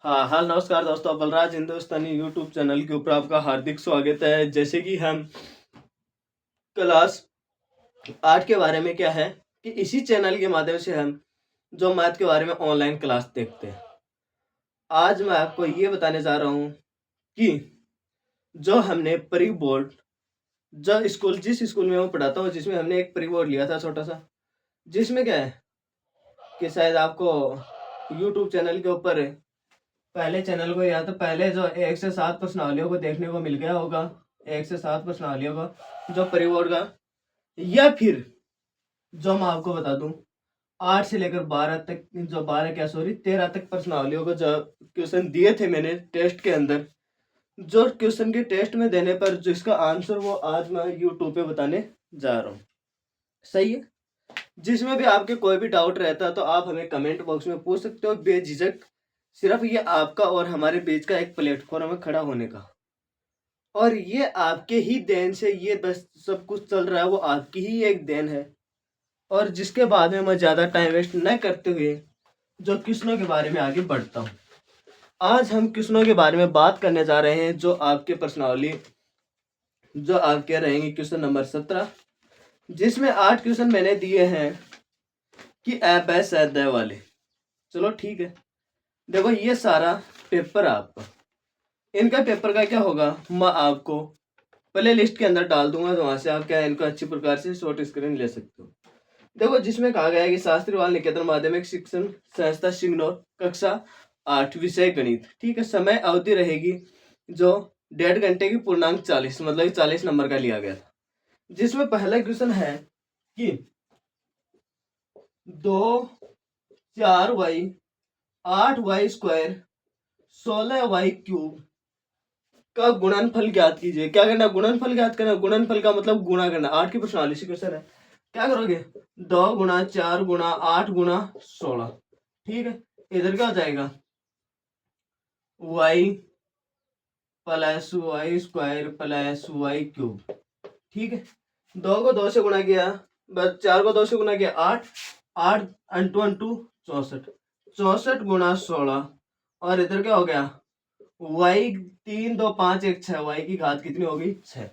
हाँ, हाल नमस्कार दोस्तों, बलराज हिंदुस्तानी यूट्यूब चैनल के ऊपर आपका हार्दिक स्वागत है। जैसे कि हम क्लास 8 के बारे में क्या है कि इसी चैनल के माध्यम से हम जो मैथ के बारे में ऑनलाइन क्लास देखते हैं। आज मैं आपको ये बताने जा रहा हूँ कि जो हमने प्री बोर्ड जिस स्कूल में मैं पढ़ाता हूँ, जिसमें हमने एक प्री बोर्ड लिया था छोटा सा, जिसमें क्या है कि शायद आपको यूट्यूब चैनल के ऊपर पहले चैनल को या तो पहले जो 1 से 7 प्रश्नावलियों को देखने को मिल गया होगा, 1 से 7 प्रश्नावलियों का जो परिवोड का, या फिर जो मैं आपको बता दूं 8 से लेकर 12 तक, जो 12 क्या सॉरी 13 तक प्रश्नावलियों को जो क्वेश्चन दिए थे मैंने टेस्ट के अंदर, जो क्वेश्चन के टेस्ट में देने पर जो इसका आंसर वो आज मैं यूट्यूब पे बताने जा रहा हूँ। सही है। जिसमें भी आपके कोई भी डाउट रहता है तो आप हमें कमेंट बॉक्स में पूछ सकते हो बेझिझक। सिर्फ ये आपका और हमारे बीच का एक प्लेटफॉर्म है खड़ा होने का, और ये आपके ही देन से ये बस सब कुछ चल रहा है, वो आपकी ही एक देन है। और जिसके बाद में मैं ज़्यादा टाइम वेस्ट न करते हुए जो क्वेश्चनों के बारे में आगे बढ़ता हूँ। आज हम क्वेश्चनों के बारे में बात करने जा रहे हैं जो आपके प्रश्नावली, जो आपके रहेंगे क्वेश्चन नंबर 17, जिसमें 8 क्वेश्चन मैंने दिए हैं कि ऐप है सैदय वाले। चलो ठीक है, देखो ये सारा पेपर आपका, इनका पेपर का क्या होगा मैं आपको प्ले लिस्ट के अंदर डाल दूंगा, तो वहां से आप क्या इनको अच्छी प्रकार से शॉर्ट स्क्रीन ले सकते हो। देखो जिसमें कहा गया है कि शास्त्री बाल निकेतन माध्यमिक शिक्षण संस्था सिंगनौर, कक्षा 8, विषय गणित। ठीक है, समय अवधि रहेगी जो 1.5 घंटे की, पूर्णांक 40, मतलब 40 नंबर का लिया गया था। जिसमें पहला क्वेश्चन है कि 2 4y 8y² 16y³ का गुणनफल ज्ञात कीजिए। क्या करना? गुणनफल ज्ञात करना। गुणनफल का मतलब गुणा करना। 8 की प्रश्नावली से क्वेश्चन है। क्या करोगे? 2 गुणा 4 गुणा 8 गुणा 16। ठीक है, इधर क्या हो जाएगा? y plus y² plus y³। ठीक है, 2 को 2 से गुणा किया, बस 4 को 2 से गुणा किया 8, 8 अंटू अंटू 64, 64 गुणा 16, और इधर क्या हो गया? y 3 2 5 1 6, y की घात कितनी होगी? 6।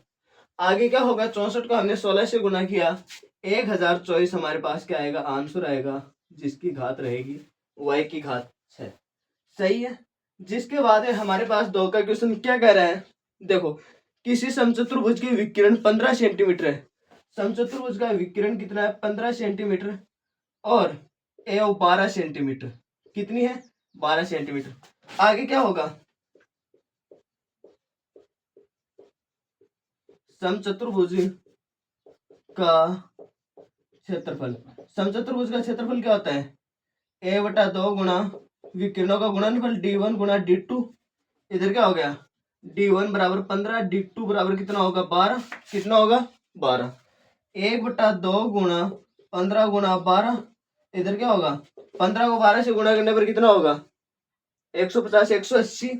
आगे क्या होगा? 64 को हमने 16 से गुणा किया, 1024 हमारे पास क्या आएगा? आंसर आएगा, जिसकी घात रहेगी y की घात 6। सही है। जिसके बाद है हमारे पास 2 का क्वेश्चन क्या कह रहा है? देखो, किसी समचतुर्भुज की विकिरण 15 सेंटीमीटर है। समचतुर्भुज का विकिरण कितना है? 15 सेंटीमीटर, और ए 12 सेंटीमीटर। कितनी है? 12 सेंटीमीटर। आगे क्या होगा? समचतुर्भुज का क्षेत्रफल। समचतुर्भुज का क्षेत्रफल क्या होता है? a/2 गुणा विकिरणों का गुणनफल d1 गुणा d2। इधर क्या हो गया? d1 बराबर 15, d2 बराबर कितना होगा? 12। कितना होगा? 12। 1/2 गुणा 15 गुणा 12, इधर क्या होगा? 15 को 12 से गुणा करने पर कितना होगा? 150, 180।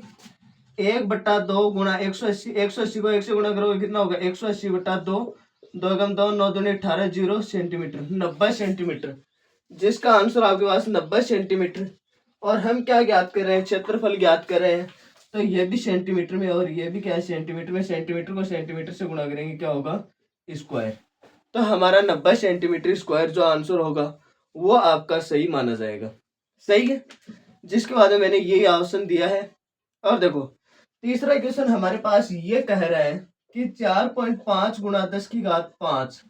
1/2 गुणा 180, 180 को 1 से गुणा करोगे कितना होगा? 180/2, 2 कम 2, 9 दूनी 18, 0 सेंटीमीटर, 90 सेंटीमीटर। जिसका आंसर आपके पास 90 सेंटीमीटर। और हम क्या ज्ञात कर रहे हैं? क्षेत्रफल ज्ञात कर रहे हैं, तो ये भी सेंटीमीटर में और ये भी क्या है? सेंटीमीटर में। सेंटीमीटर को सेंटीमीटर से गुणा करेंगे, क्या होगा? स्क्वायर। तो हमारा 90 सेंटीमीटर स्क्वायर जो आंसर होगा वो आपका सही माना जाएगा। सही है। जिसके बाद में मैंने ये ऑप्शन दिया है। और देखो तीसरा क्वेश्चन हमारे पास ये कह रहा है कि 4.5 गुणा 10 की घात 5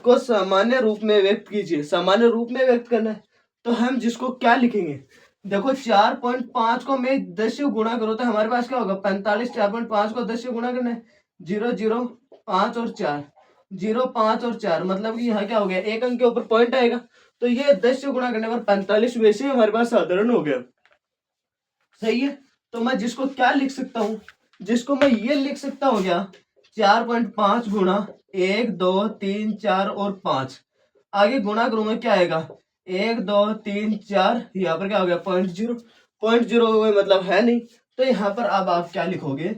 को सामान्य रूप में व्यक्त कीजिए। सामान्य रूप में व्यक्त करना है, तो हम जिसको क्या लिखेंगे? देखो 4.5 को मैं 10 से गुणा करो तो हमारे पास क्या होगा? 45। 4.5 को 10 से गुणा करना है, 0 0 5 और 4, 0 5 और 4, मतलब कि यहाँ क्या हो गया? एक अंक के ऊपर पॉइंट आएगा, तो ये 10 से गुणा करने पर 45 वैसे ही हमारे पास साधारण हो गया। सही है। तो मैं जिसको क्या लिख सकता हूँ? जिसको मैं ये लिख सकता हूँ क्या? 4.5 गुणा 1 2 3 4 और 5। आगे गुणा करूंगा, क्या आएगा? 1 2 3 4, यहाँ पर क्या हो गया? 0.0। 0.0 मतलब है नहीं, तो यहाँ पर अब आप क्या लिखोगे?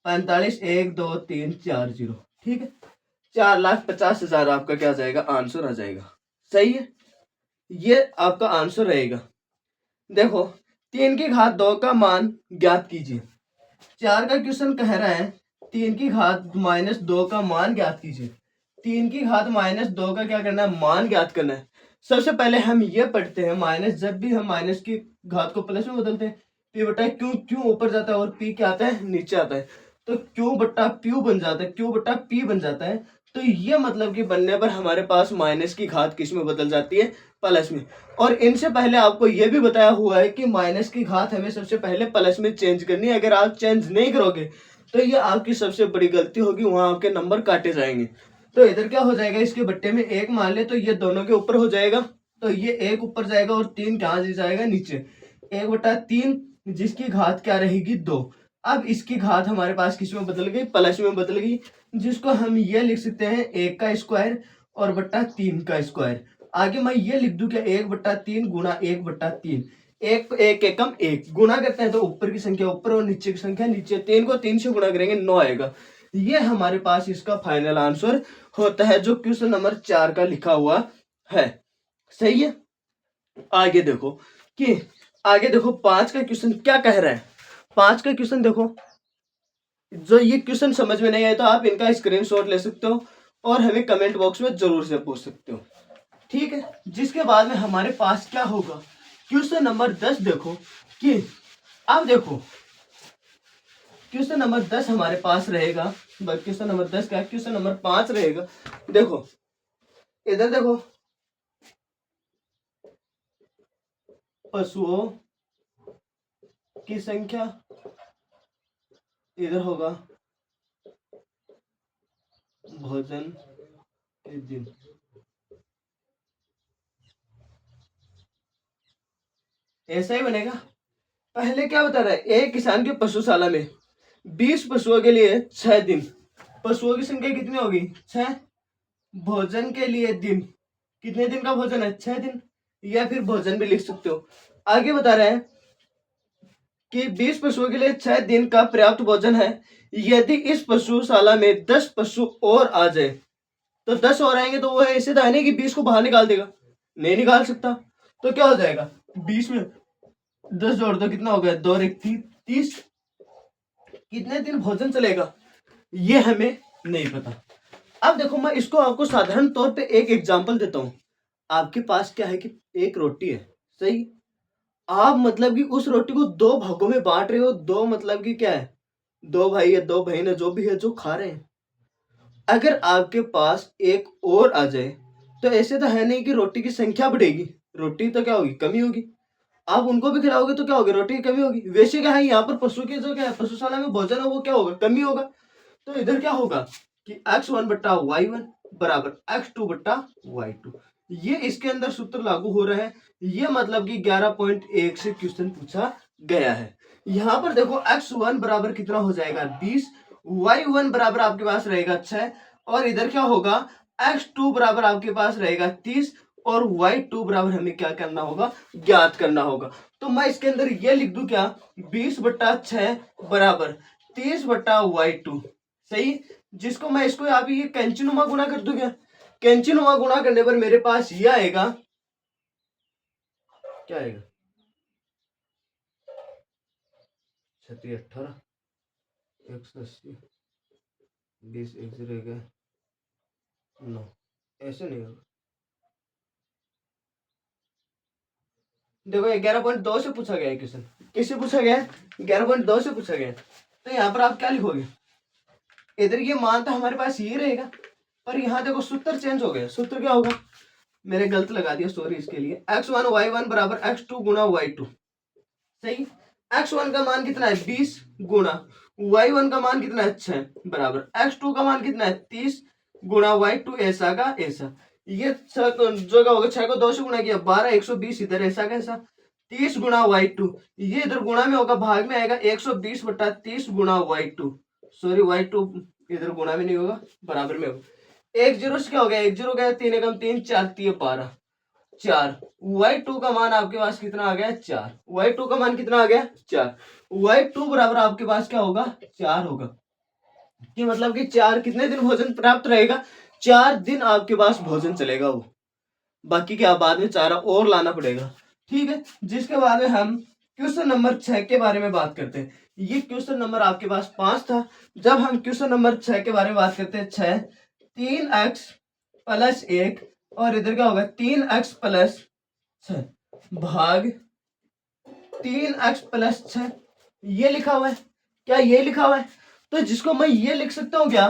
45 1 2 3 4 0। ठीक है, 4,50,000 आपका क्या आ जाएगा? आंसर आ जाएगा। सही है, ये आपका आंसर रहेगा। देखो 3 की घात 2 का मान ज्ञात कीजिए। 4 का क्वेश्चन कह रहा है 3 की घात -2 का मान ज्ञात कीजिए। 3 की घात -2 का क्या करना है, मान ज्ञात करना है। सबसे पहले हम ये पढ़ते हैं माइनस, जब भी हम माइनस की घात को प्लस में बदलते हैं पी बटा क्यू, क्यू ऊपर जाता है और पी क्या आता है, नीचे आता है, तो क्यू बटा प्यू बन जाता है, क्यू बटा पी बन जाता है। तो ये मतलब कि बनने पर हमारे पास माइनस की घात किस में बदल जाती है, प्लस में। और इनसे पहले आपको यह भी बताया हुआ है कि माइनस की घात हमें सबसे पहले प्लस में चेंज करनी है। अगर आप चेंज नहीं करोगे तो ये आपकी सबसे बड़ी गलती होगी, वहां आपके नंबर काटे जाएंगे। तो इधर क्या हो जाएगा, इसके बट्टे में 1 मान ले तो ये दोनों के ऊपर हो जाएगा, तो ये 1 ऊपर जाएगा और 3 कहाँ जाएगा, नीचे। 1/3 जिसकी घात क्या रहेगी, 2। अब इसकी घात हमारे पास किस में बदल गई, प्लस में बदल गई, जिसको हम ये लिख सकते हैं 1 का स्क्वायर और बट्टा 3 का स्क्वायर। आगे मैं ये लिख दूं क्या, 1/3 गुणा 1/3, एक एक एकम 1 गुणा करते हैं तो ऊपर की संख्या ऊपर और नीचे की संख्या नीचे, 3 को 3 से गुणा करेंगे 9 आएगा। ये हमारे पास इसका फाइनल आंसर होता है, जो क्वेश्चन नंबर 4 का लिखा हुआ है। सही है। आगे देखो कि आगे देखो 5 का क्वेश्चन क्या कह रहा है। 5 का क्वेश्चन देखो, जो ये क्वेश्चन समझ में नहीं आए तो आप इनका स्क्रीनशॉट ले सकते हो और हमें कमेंट बॉक्स में जरूर से पूछ सकते हो, ठीक है। जिसके बाद में हमारे पास क्या होगा, क्वेश्चन नंबर 10 देखो कि अब देखो क्वेश्चन नंबर 10 हमारे पास रहेगा, क्वेश्चन नंबर 10 का क्वेश्चन नंबर 5 रहेगा। देखो इधर देखो, पशुओं की संख्या, इधर होगा भोजन के दिन। ऐसा ही बनेगा। पहले क्या बता रहा है, एक किसान की पशुशाला में 20 पशुओं के लिए 6 दिन, पशुओं की संख्या कितनी होगी, 6। भोजन के लिए दिन, कितने दिन का भोजन है, 6 दिन, या फिर भोजन भी लिख सकते हो। आगे बता रहे हैं कि 20 पशुओं के लिए 6 दिन का पर्याप्त भोजन है। यदि इस पशुशाला में 10 पशु और आ जाए, तो 10 और आएंगे तो वो ऐसे तो है नहीं कि 20 को बाहर निकाल देगा, नहीं निकाल सकता। तो क्या हो जाएगा, 20 में 10 जोड़ दो, कितना हो गया, 2 और 1 30। कितने दिन भोजन चलेगा ये हमें नहीं पता। अब देखो मैं इसको आपको साधारण तौर पे एक एग्जांपल देता हूं। आपके पास क्या है कि एक रोटी है, सही। आप मतलब कि उस रोटी को 2 भागों में बांट रहे हो, दो मतलब कि क्या है, 2 भाई है, 2 बहन है, जो भी है, जो खा रहे हैं। अगर आपके पास एक और आ जाए तो ऐसे तो है नहीं कि रोटी की संख्या बढ़ेगी, रोटी तो क्या होगी, कमी होगी। आप उनको भी खिलाओगे तो क्या होगी, रोटी की कमी होगी। वैसे क्या है, यहाँ पर पशु के जो क्या है, पशुशाला में भोजन है, वो क्या होगा, कमी होगा। तो इधर क्या होगा कि x1 बट्टा y1 बराबर x2 बट्टा y2। ये इसके अंदर सूत्र लागू हो रहा है। ये मतलब कि 11.1 से क्वेश्चन पूछा गया है। यहाँ पर देखो x1 बराबर कितना हो जाएगा, 20, y1 बराबर आपके पास रहेगा 6, और इधर क्या होगा, x2 बराबर आपके पास रहेगा 30, और y2 बराबर हमें क्या करना होगा, ज्ञात करना होगा। तो मैं इसके अंदर ये लिख दूं क्या, 20/6 बराबर 30/y2, सही। जिसको मैं इसको यहाँ पे ये कैंचिनुमा गुणा कर दूं क्या, कैंचिनुमा गुणा करने पर मेरे पास ये आएगा, क्या आएगा, 36 18 180 20 1 0 रहेगा 9, ऐसे नहीं होगा। देखो 11.2 से पूछा गया है क्वेश्चन, किससे पूछा गया है, 11.2 से पूछा गया है। तो यहाँ पर आप क्या लिखोगे, इधर ये मान तो हमारे पास ये रहेगा, पर यहाँ देखो सूत्र चेंज हो गया। सूत्र क्या होगा, मैंने गलत लगा दिया, सॉरी इसके लिए। x1 y1 बराबर x2 गुणा y2, सही। x1 का मान कितना है, 20 गुणा y1 का मान कितना है, 6 बराबर x2 का मान कितना है, 30 गुणा y2 ऐसा का ऐसा। ये जो का होगा, 6 को 2 से गुणा किया 12, 120 इधर ऐसा का ऐसा, 30 गुणा y2, ये इधर गुणा में होगा, भाग में आएगा 120/30 गुणा y2, सॉरी y2 इधर गुणा में नहीं होगा, बराबर में होगा। 1 0 से क्या हो गया, 1 0 गया, 3 एकम 3 4 3 12 4, y2 का मान आपके पास कितना आ गया, 4, y2 का मान कितना आ गया, 4, y2 बराबर आपके पास क्या होगा, 4 होगा। कि मतलब कि 4 कितने दिन भोजन प्राप्त रहेगा, 4 दिन आपके पास भोजन चलेगा वो, बाकी क्या बाद में चारा और लाना पड़ेगा, ठीक है। जिसके बाद में हम क्वेश्चन नंबर 6 के बारे में बात करते हैं। ये क्वेश्चन नंबर आपके पास 5 था। जब हम क्वेश्चन नंबर 6 के बारे में बात करते हैं, 6 3x प्लस 1 और इधर क्या होगा 3x प्लस 6 भाग 3x प्लस 6, ये लिखा हुआ है। क्या ये लिखा हुआ है? तो जिसको मैं ये लिख सकता हूँ क्या,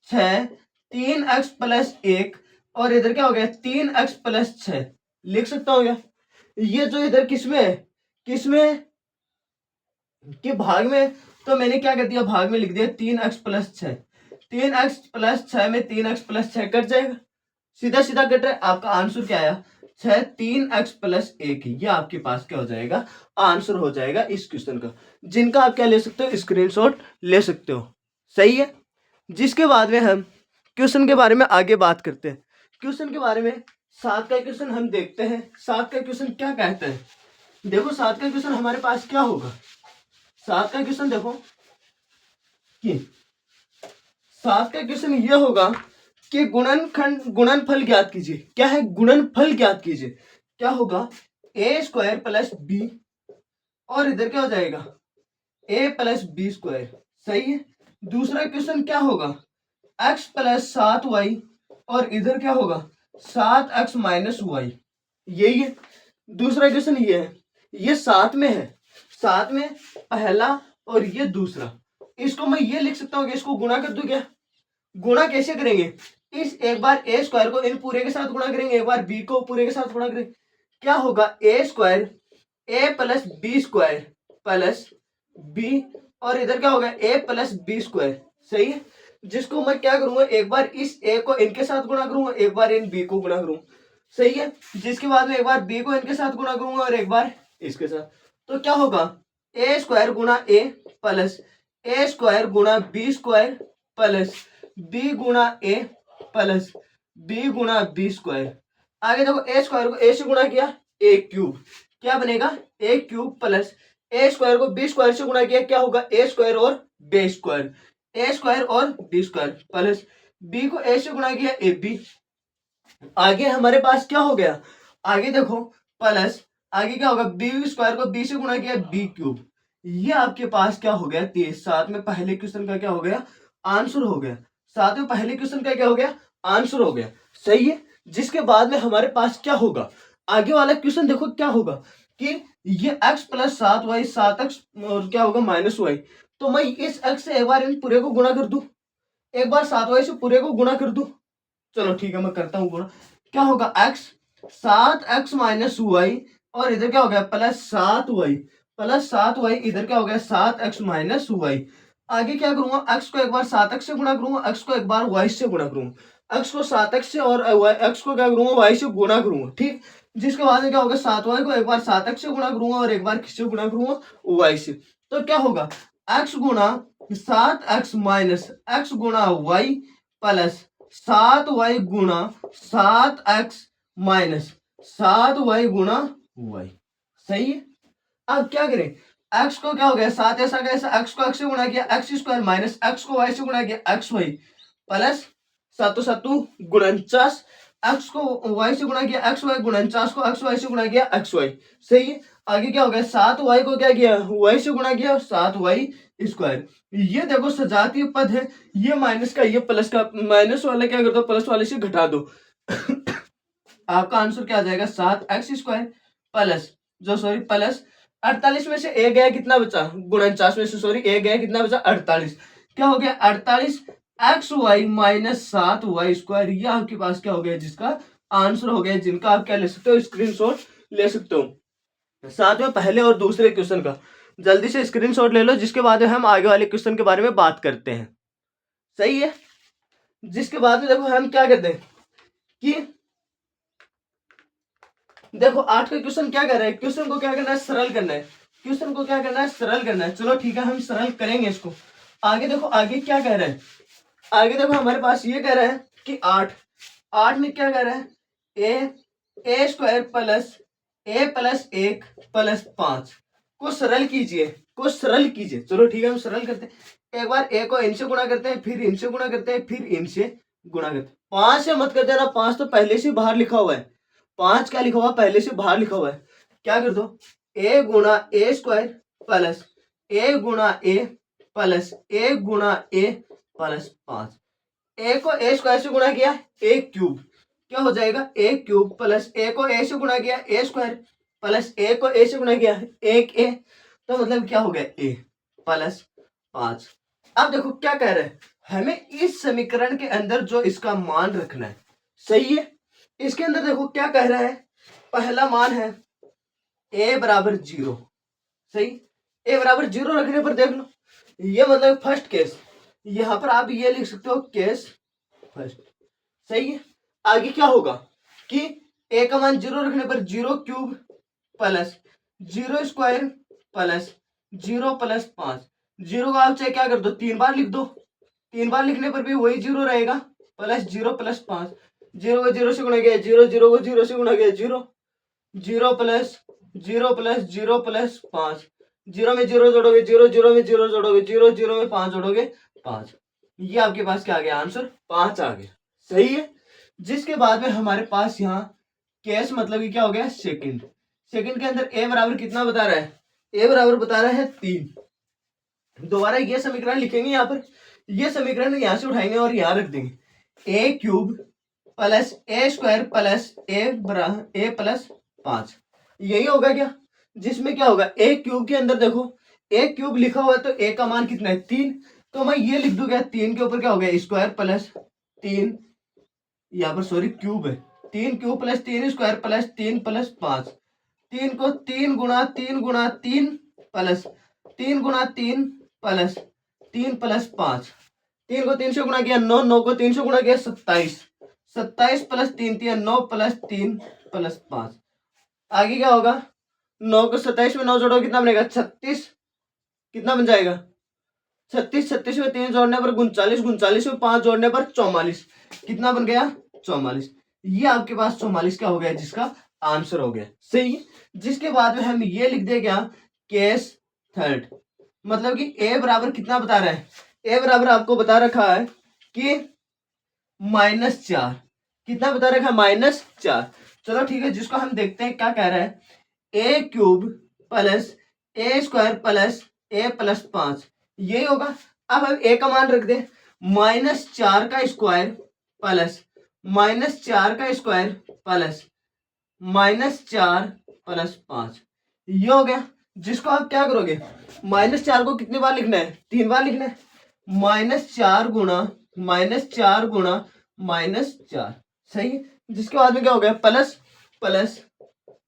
6 3x प्लस 1 और इधर क्या हो गया 3x प्लस 6 लिख सकता हूँ क्या? ये जो इधर किसमें है, किसमें कि भाग में, तो मैंने क्या कर दिया, भाग में लिख दिया 3x प्लस 6। 3x प्लस 6 में 3x प्लस 6 कट जाएगा, सीधा सीधा कट रहा है। आपका आंसर क्या आया, 6 3x प्लस 1। ये आपके पास क्या हो जाएगा, आंसर हो जाएगा इस क्वेश्चन का, जिनका आप क्या ले सकते हो, स्क्रीनशॉट ले सकते हो। सही है। जिसके बाद में हम क्वेश्चन के बारे में आगे बात करते हैं। क्वेश्चन के बारे में 7 का क्वेश्चन हम देखते हैं। 7 का क्वेश्चन क्या कहता है, देखो 7 का क्वेश्चन हमारे पास क्या होगा। 7 का क्वेश्चन देखो कि 7 का क्वेश्चन ये होगा कि गुणनफल ज्ञात कीजिए। क्या है, गुणनफल ज्ञात कीजिए। क्या होगा, ए स्क्वायर प्लस बी और इधर क्या हो जाएगा ए प्लस बी स्क्वायर। सही है। दूसरा क्वेश्चन क्या होगा, x प्लस 7y और इधर क्या होगा 7x माइनस वाई। यही है दूसरा क्वेश्चन, ये है, ये 7 में है, 7 में पहला और ये दूसरा। इसको मैं ये लिख सकता हूँ कि इसको गुणा कर दूं। क्या गुणा कैसे करेंगे, इस एक बार ए स्क्वायर को इन पूरे के साथ गुणा करेंगे, एक बार बी को पूरे के साथ गुणा करेंगे। क्या होगा, a square a plus b square plus b और इधर क्या होगा ए प्लस बी स्क्वायर। सही है। जिसको मैं क्या करूंगा, एक बार इस ए को इनके साथ गुणा करूंगा, एक बार इन बी को गुणा करूंगा। सही है। जिसके बाद में एक बार बी को इनके साथ गुणा करूंगा और एक बार इसके साथ। तो क्या होगा, ए स्क्वायर गुणा ए प्लस ए स्क्वायर गुणा बी स्क्वायर प्लस बी गुणा ए प्लस बी गुणा बी स्क्वायर। आगे देखो ए स्क्वायर को ए से गुणा किया, ए क्यूब, क्या बनेगा ए क्यूब प्लस ए स्क्वायर को बी स्क्वायर से गुणा किया, क्या होगा ए स्क्वायर और बी स्क्वायर, ए स्क्वायर और बी स्क्वायर प्लस बी को ए से गुणा किया ए बी। आगे हमारे पास क्या हो गया, आगे देखो प्लस आगे क्या होगा, बी स्क्वायर को बी से गुणा किया बी क्यूब। ये आपके पास क्या हो गया 23। 7 में पहले क्वेश्चन का क्या हो गया, आंसर हो गया। 7 में पहले क्वेश्चन का क्या हो गया, आंसर हो गया। सही है। जिसके बाद में हमारे पास क्या होगा, आगे वाला क्वेश्चन देखो क्या होगा कि ये x प्लस 7y 7x और क्या होगा माइनस वाई। तो मैं इस x से एक बार इन पूरे को गुणा कर दूं, एक बार 7y से पूरे को गुणा कर दूं। चलो ठीक है, मैं करता हूं गुणा। क्या होगा x 7x माइनस वाई और इधर क्या हो गया प्लस 7y प्लस 7y, इधर क्या हो गया 7x माइनस वाई। आगे क्या करूंगा, x को एक बार 7x से गुणा करूंगा, x को एक बार y से गुणा करूंगा, x को 7x से और x को क्या करूंगा y से गुणा करूंगा। ठीक। जिसके बाद में क्या होगा 7y को एक बार 7x से गुणा करूंगा और एक बार किससे गुणा करूंगा, y से। तो क्या होगा x गुणा 7x माइनस x गुणा y प्लस 7y गुणा 7x माइनस 7y गुणा y। सही है। अब क्या करें, x को क्या हो गया 7 ऐसा का ऐसा, x को x से गुणा किया x स्क्वायर माइनस x को y से गुणा किया x y प्लस 7 7 49, x को y से गुणा किया x y 49 को x y से गुणा किया x y। सही है। आगे क्या हो गया 7y को क्या किया y से गुणा किया 7y स्क्वायर। ये देखो सजातीय पद है, ये माइनस का ये प्लस का, माइनस वाला क्या कर दो प्लस वाले से घटा दो। आपका आंसर क्या आ जाएगा 7x स्क्वायर प्लस प्लस 48 में से ए गया कितना बचा, 49 में से ए गया कितना बचा 48। क्या हो गया 48 x Y minus 7y square. ये आपके पास क्या हो गया, जिसका आंसर हो गया, जिनका आप क्या ले सकते हो, स्क्रीनशॉट ले सकते हो। साथ में पहले और दूसरे क्वेश्चन का जल्दी से स्क्रीनशॉट ले लो, जिसके बाद हम आगे वाले क्वेश्चन के बारे में बात करते हैं। सही है। जिसके बाद में देखो हम क्या करते हैं कि देखो 8 का क्वेश्चन क्या कर रहा है, क्वेश्चन को क्या करना है, सरल करना है। क्वेश्चन को क्या करना है, सरल करना है। चलो ठीक है, हम सरल करेंगे इसको। आगे देखो आगे क्या कह रहा है, आगे देखो हमारे पास ये कह रहा है कि 8 में क्या कह रहा है, ए स्क्वायर प्लस ए प्लस 1 प्लस 5 को सरल कीजिए, को सरल कीजिए। चलो ठीक है, हम सरल करते हैं। एक बार ए को इनसे गुणा करते हैं, फिर इनसे गुणा करते हैं, फिर इनसे गुणा करते हैं। 5 से मत कर देना, 5 तो पहले से बाहर लिखा हुआ है। 5 क्या लिखा हुआ, पहले से बाहर लिखा हुआ है। क्या कर दो ए गुणा ए स्क्वायर प्लस ए गुणा ए प्लस ए गुणा ए प्लस 5। ए को ए स्क्वायर से गुणा किया ए क्यूब, क्या हो जाएगा ए क्यूब प्लस ए को ए से गुणा किया ए स्क्वायर प्लस ए को ए से गुणा किया एक ए, तो मतलब क्या हो गया ए प्लस 5। अब देखो क्या कह रहे हैं, हमें इस समीकरण के अंदर जो इसका मान रखना है, सही है। इसके अंदर देखो क्या कह रहा है, पहला मान है ए बराबर 0, सही। ए बराबर 0 रखने पर देख लो, ये मतलब फर्स्ट केस, यहां पर आप ये लिख सकते हो केस फर्स्ट, सही है। आगे क्या होगा कि ए का मान 0 रखने पर 0 cube plus 0 square plus 0 plus 5। 0 का आप चाहे क्या कर दो 3 बार लिख दो, 3 बार लिखने पर भी वही 0 रहेगा प्लस 0 प्लस 5। 0 को 0 से गुणा किया 0, 0 को 0 से गुणा किया 0, 0 प्लस 0 प्लस 0 प्लस 5। 0 में 0 जोड़ोगे 0, 0 में 0 जोड़ोगे 0, 0 में 5 जोड़ोगे 5। ये आपके पास क्या आ गया आंसर 5 आ गया, सही है। जिसके बाद में हमारे पास यहाँ केस मतलब कि क्या हो गया सेकंड। सेकंड के अंदर ए बराबर कितना बता रहा है, ए बराबर बता रहा है 3। दोबारा ये समीकरण लिखेंगे, यहाँ पर ये समीकरण यहाँ से उठाएंगे और यहाँ रख देंगे ए क्यूब प्लस ए स्क्वायर प्लस ए प्लस 5, यही होगा क्या। जिसमें क्या होगा ए क्यूब के अंदर देखो ए क्यूब लिखा हुआ है तो ए का मान कितना है 3, तो मैं ये लिख दूंगा 3 के ऊपर क्या हो गया स्क्वायर प्लस 3, यहाँ पर सॉरी क्यूब है, 3 cube plus 3 square plus 3 plus 5। 3 को 3 गुणा 3 गुणा 3 प्लस 3 गुणा 3 प्लस 3 प्लस 5। 3 को 3 से गुणा किया 9, 9 को 3 से गुणा किया 27, 27 प्लस 3 9 प्लस 3 प्लस 5। आगे क्या होगा 9 को 27 में 9 जोड़ो कितना बनेगा 36, कितना बन जाएगा 36, 36 में 3 जोड़ने पर 39, 39 में 5 जोड़ने पर 44, कितना बन गया 44। ये आपके पास 44 क्या हो गया जिसका आंसर हो गया, सही। जिसके बाद में हम ये लिख देंगे केस थर्ड, मतलब कि ए बराबर कितना बता रहा है, ए बराबर आपको बता रखा है कि -4, कितना बता रखा है -4। चलो ठीक है, जिसको हम देखते हैं क्या कह रहा है ए क्यूब प्लस ए स्क्वायर प्लस ए प्लस 5, यही होगा। अब हम ए का मान रख दे -4 का स्क्वायर प्लस -4 का स्क्वायर प्लस -4 प्लस 5, ये हो गया। जिसको आप क्या करोगे -4 को कितनी बार लिखना है 3 बार लिखना है, -4 गुणा -4 गुणा -4, सही। जिसके बाद में क्या हो गया प्लस प्लस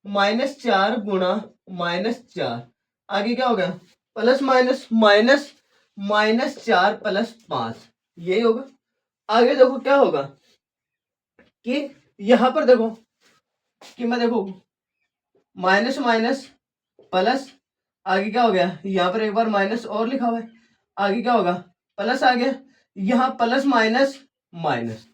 -4 गुणा -4, आगे क्या हो गया प्लस माइनस माइनस -4 प्लस 5, यही होगा। आगे देखो क्या होगा कि यहां पर देखो कि मैं देखो माइनस माइनस प्लस, आगे क्या हो गया यहाँ पर एक बार माइनस और लिखा हुआ है, आगे क्या होगा प्लस आ गया, यहाँ प्लस माइनस माइनस।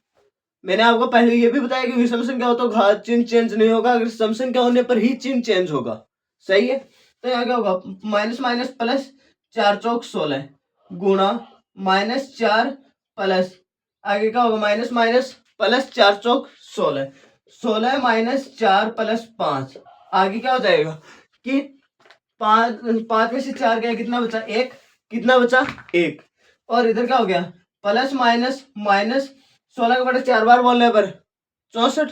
मैंने आपको पहले ये भी बताया कि विषम संख्या हो तो घात चिन्ह चेंज नहीं होगा, अगर सम संख्या होने पर ही चिन्ह चेंज होगा, सही है। तो यहाँ क्या होगा माइनस माइनस प्लस 4 चौक 16 गुणा -4 प्लस, आगे क्या होगा माइनस माइनस प्लस 4 चौक 16, 16 -4 प्लस 5, आगे क्या हो जाएगा कि 5 में से 4 गया कितना बचा 1, कितना बचा 1, और इधर क्या हो गया प्लस माइनस माइनस 16 का बटा 4 बार बोलने पर 64,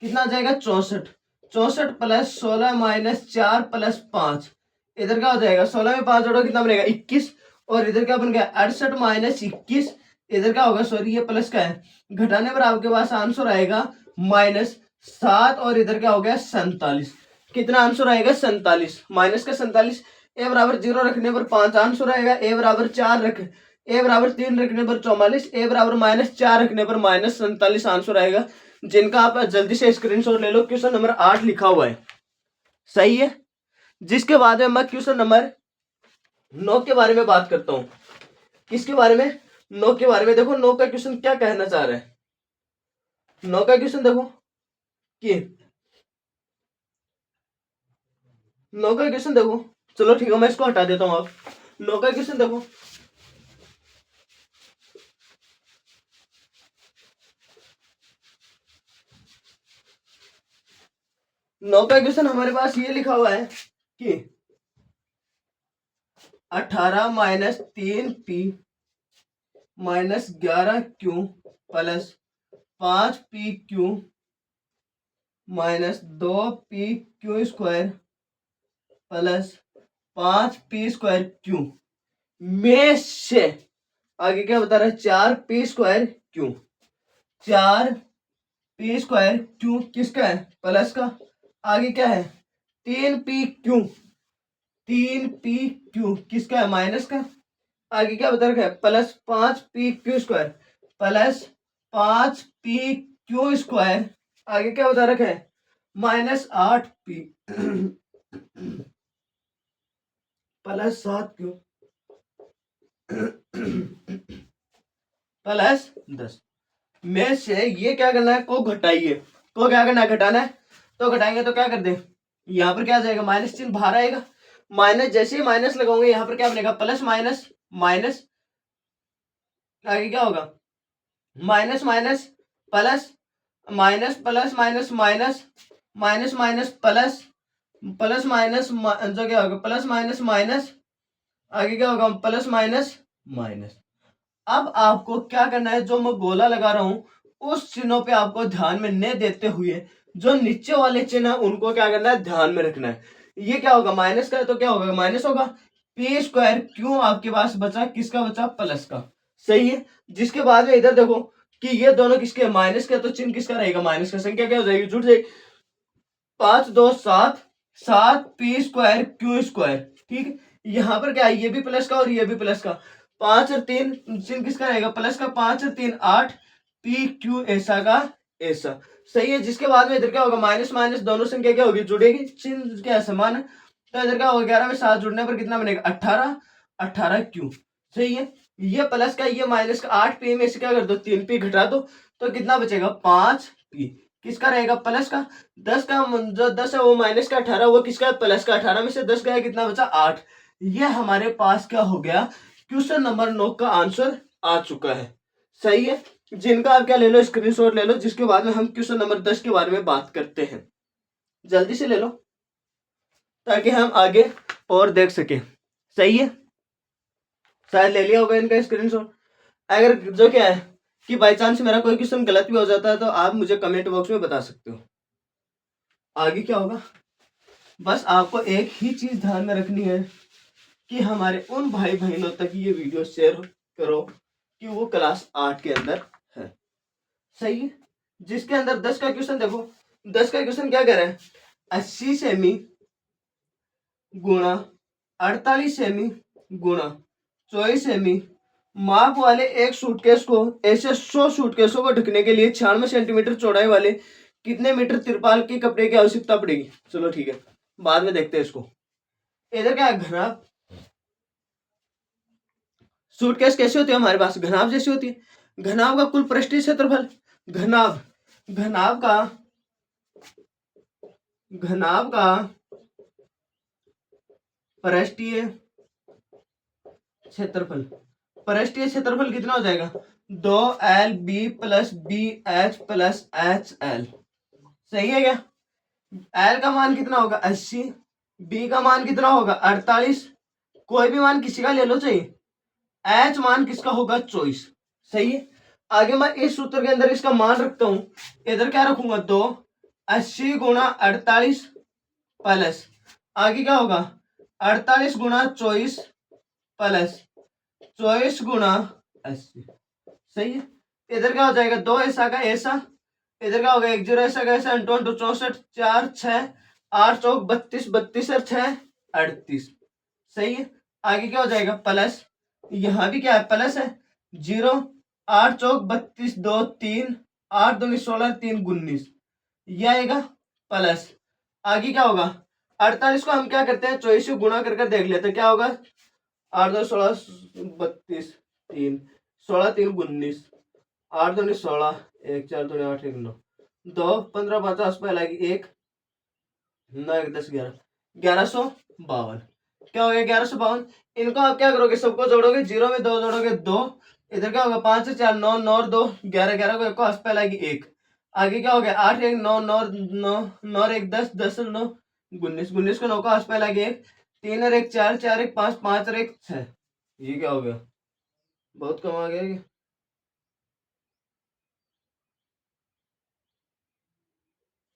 कितना आ जाएगा 64, 64 प्लस 16 -4 प्लस 5, इधर क्या हो जाएगा 16 में 5 जोड़ो कितना बनेगा 21, और इधर क्या बन गया 68 -21, इधर क्या होगा सॉरी ये प्लस का है, घटाने पर आपके पास आंसर आएगा -7, और इधर क्या हो गया 47, कितना आंसर आएगा 47, माइनस का 47। ए बराबर 0 रखने पर 5 आंसर आएगा, ए बराबर 4 रख ए बराबर 3 रखने पर 44, ए बराबर -4 रखने पर -47 आंसर आएगा, जिनका आप जल्दी से स्क्रीनशॉट ले लो। क्वेश्चन नंबर 8 लिखा हुआ है, सही है। जिसके बाद में मैं क्वेश्चन नंबर 9 के बारे में बात करता हूं। किसके बारे में 9 के बारे में, देखो 9 का क्वेश्चन क्या कहना चाह रहा है। 9 का क्वेश्चन देखो कि 9 का क्वेश्चन देखो, चलो ठीक है मैं इसको हटा देता हूं। अब 9 का क्वेश्चन देखो, नौ का क्वेश्चन हमारे पास ये लिखा हुआ है कि 18 minus 3p minus 11q plus 5pq minus 2pq square plus 5p square Q में से आगे क्या बता रहा है 4p square Q 4p square Q किसका है प्लस का आगे क्या है 3pq किसका है माइनस का आगे क्या बता रखा है plus 5pq square plus 5pq square आगे क्या बता रखा है minus 8p plus 7q plus 10 में से ये क्या करना है को घटाइए को क्या करना है घटाना है तो घटाएंगे तो क्या कर दे यहाँ पर क्या आ जाएगा माइनस चिन्ह बाहर आएगा माइनस जैसे ही माइनस लगाओगे यहाँ पर क्या बनेगा प्लस माइनस माइनस आगे क्या होगा minus minus plus minus plus minus minus minus minus plus plus minus जो क्या होगा प्लस माइनस माइनस आगे क्या होगा प्लस माइनस माइनस अब आपको क्या करना है जो मैं गोला लगा रहा हूं उस चिन्हों पे आपको ध्यान में न देते हुए जो नीचे वाले चिन्ह है उनको क्या करना है ध्यान में रखना है ये क्या होगा माइनस का है तो क्या होगा माइनस होगा पी स्क्वायर क्यों आपके पास बचा किसका बचा प्लस का सही है जिसके बाद में इधर देखो कि ये दोनों किसके माइनस का तो चिन्ह किसका रहेगा माइनस का संख्या क्या हो जाएगी जुड़ जाएगी 5 2 7 7p स्क्वायर क्यू स्क्वायर ठीक है यहाँ पर क्या है ये भी प्लस का और ये भी प्लस का 5 और 3 चिन्ह किसका रहेगा प्लस का 5 और 3 8 पी क्यू ऐसा का ऐसा सही है जिसके बाद में इधर क्या होगा माइनस माइनस दोनों संख्या क्या होगी जुड़ेगी चिन्ह क्या समान है तो इधर क्या होगा 11 में 7 जुड़ने पर कितना बनेगा 18 18 क्यू सही है ये प्लस का ये माइनस का 8p में से क्या कर दो 3p घटा दो तो कितना बचेगा 5p किसका रहेगा प्लस का 10 का जो 10 है वो माइनस का 18 वो किसका है प्लस का 18 में से 10 गया कितना बचा 8 ये हमारे पास क्या हो गया क्वेश्चन नंबर 9 का आंसर आ चुका है सही है जिनका आप क्या ले लो स्क्रीनशॉट ले लो जिसके बाद में हम क्वेश्चन नंबर 10 के बारे में बात करते हैं जल्दी से ले लो ताकि हम आगे और देख सके सही है शायद ले लिया होगा इनका स्क्रीनशॉट अगर जो क्या है कि बाई चांस मेरा कोई क्वेश्चन गलत भी हो जाता है तो आप मुझे कमेंट बॉक्स में बता सकते हो आगे क्या होगा बस आपको एक ही चीज ध्यान में रखनी है कि हमारे उन भाई बहनों तक ये वीडियो शेयर करो कि वो क्लास 8 के अंदर है सही है जिसके अंदर 10 का क्वेश्चन देखो 10 का क्वेश्चन क्या कह रहा है 80 सेमी गुणा 48 सेमी गुणा 24 सेमी माप वाले एक सूटकेस को ऐसे 100 सूटकेसों को ढकने के लिए 96 सेंटीमीटर चौड़ाई वाले कितने मीटर तिरपाल के कपड़े की आवश्यकता पड़ेगी चलो ठीक है बाद में देखते हैं इसको इधर क्या है घनाभ सूटकेस कैसे होती है हमारे पास घनाभ जैसी होती है घनाभ का कुल पृष्ठीय क्षेत्रफल घनाभ का पृष्ठीय क्षेत्रफल कितना हो जाएगा 2LB plus BH plus HL सही है क्या L का मान कितना होगा 80 B का मान कितना होगा 48 कोई भी मान किसी का ले लो चाहिए H मान किसका होगा 24 सही है आगे मैं इस सूत्र के अंदर इसका मान रखता हूं इधर क्या रखूंगा 2 80 गुणा 48 प्लस आगे क्या होगा 48 गुणा 24 प्लस 24 गुणा 80 सही है इधर क्या हो जाएगा 2 ऐसा का ऐसा इधर क्या होगा 1 0 ऐसा का ऐसा 2 64 4 6 8 चौक 32 32 और 6 38 सही है आगे क्या हो जाएगा प्लस यहाँ भी क्या है प्लस है 0 8 चौक 32 2 3 8 2 16 3 19 ये आएगा प्लस आगे क्या होगा 48 को हम क्या करते हैं 24 से गुणा कर देख लेते हैं क्या होगा 8 2 16 32 3 16 3 19 8 2 16 1 4 2 8 1 9 2 15 50 पहला 1 9 1 10 11 1152 क्या हो गया 1152 इनको आप क्या करोगे सबको जोड़ोगे 0 में 2 जोड़ोगे 2 इधर क्या होगा 5 से 4 9 9 और 2 11 11 को एक पहला 1 आगे क्या हो गया 8 1 9 9 9 9 और 1 10 10 और 9 19, 19 को 9 का आस पास लगे 1, 3 और 1 4, 4 1 5, 5 और 1 6। ये क्या हो गया, बहुत कम आ गया ये।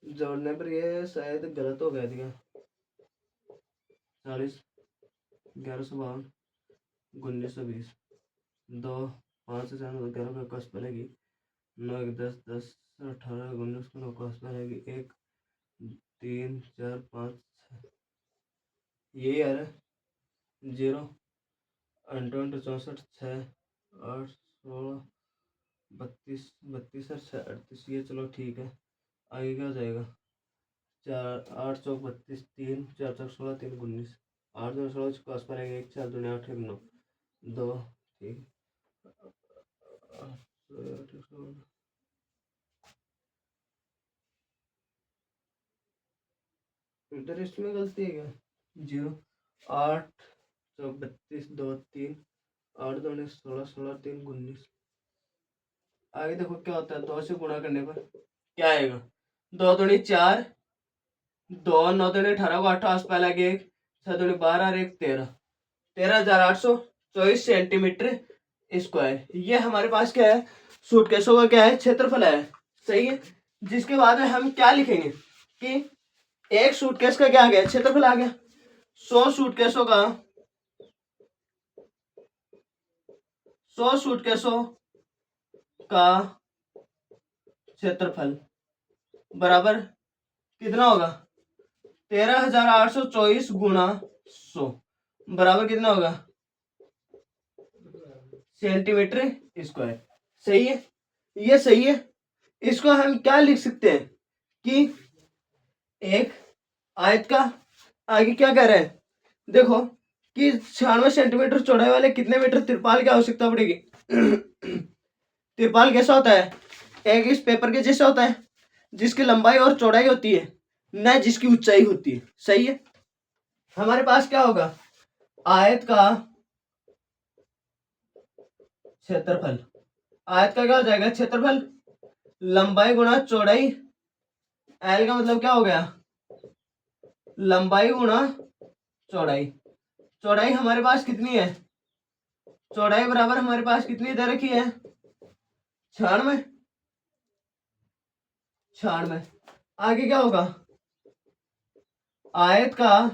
जोड़ने पर ये शायद गलत हो गया था। 40, 1152, 1920, 2, 5 से 4, 11 का आस पास लगी 9 1 10, 10 18, 19 को 9 का आस पास लगी 1 3 4 5 6। यही आ रहा है 0 28 64 6 8 16 32 32 और 6 38। ये चलो ठीक है। आगे क्या हो जाएगा, 4 8 चौक 32, 3 4 चौक 16, 3 19, 8 2 16 को आस पास रहेगा 1 4 2 8 1 9 2। ठीक, इधर इसमें गलती है क्या, 0 8 चौक 32 2 3 8 2 16 16 3 19। आगे देखो क्या होता है, 2 से गुणा करने पर क्या आएगा, 2 दूनी 4, 2 9 दूनी 18 को 8 आस पास लगे 1 6 दूनी 12 और 1 13, 13,824 सेंटीमीटर स्क्वायर। ये हमारे पास क्या है, सूटकेसों का क्या है, क्षेत्रफल है। सही है। जिसके बाद में हम क्या लिखेंगे कि एक सूटकेस का क्या आ गया, क्षेत्रफल आ गया। 100 सूटकेसों का 100 सूटकेसों का क्षेत्रफल बराबर कितना होगा, 13,824 गुणा 100 बराबर कितना होगा, सेंटीमीटर स्क्वायर। सही है, ये सही है। इसको हम क्या लिख सकते हैं कि एक आयत का, आगे क्या कह रहे हैं देखो कि 96 सेंटीमीटर चौड़ाई वाले कितने मीटर तिरपाल की आवश्यकता पड़ेगी। तिरपाल कैसा होता है, एक इस पेपर के जैसा होता है जिसकी लंबाई और चौड़ाई होती है, न जिसकी ऊंचाई होती है। सही है। हमारे पास क्या होगा, आयत का क्षेत्रफल, आयत का क्या हो जाएगा, क्षेत्रफल लंबाई गुणा चौड़ाई, एल का मतलब क्या हो गया, लंबाई गुणा चौड़ाई। चौड़ाई हमारे पास कितनी है, चौड़ाई बराबर हमारे पास कितनी दे रखी है, 96। 96। आगे क्या होगा, आयत का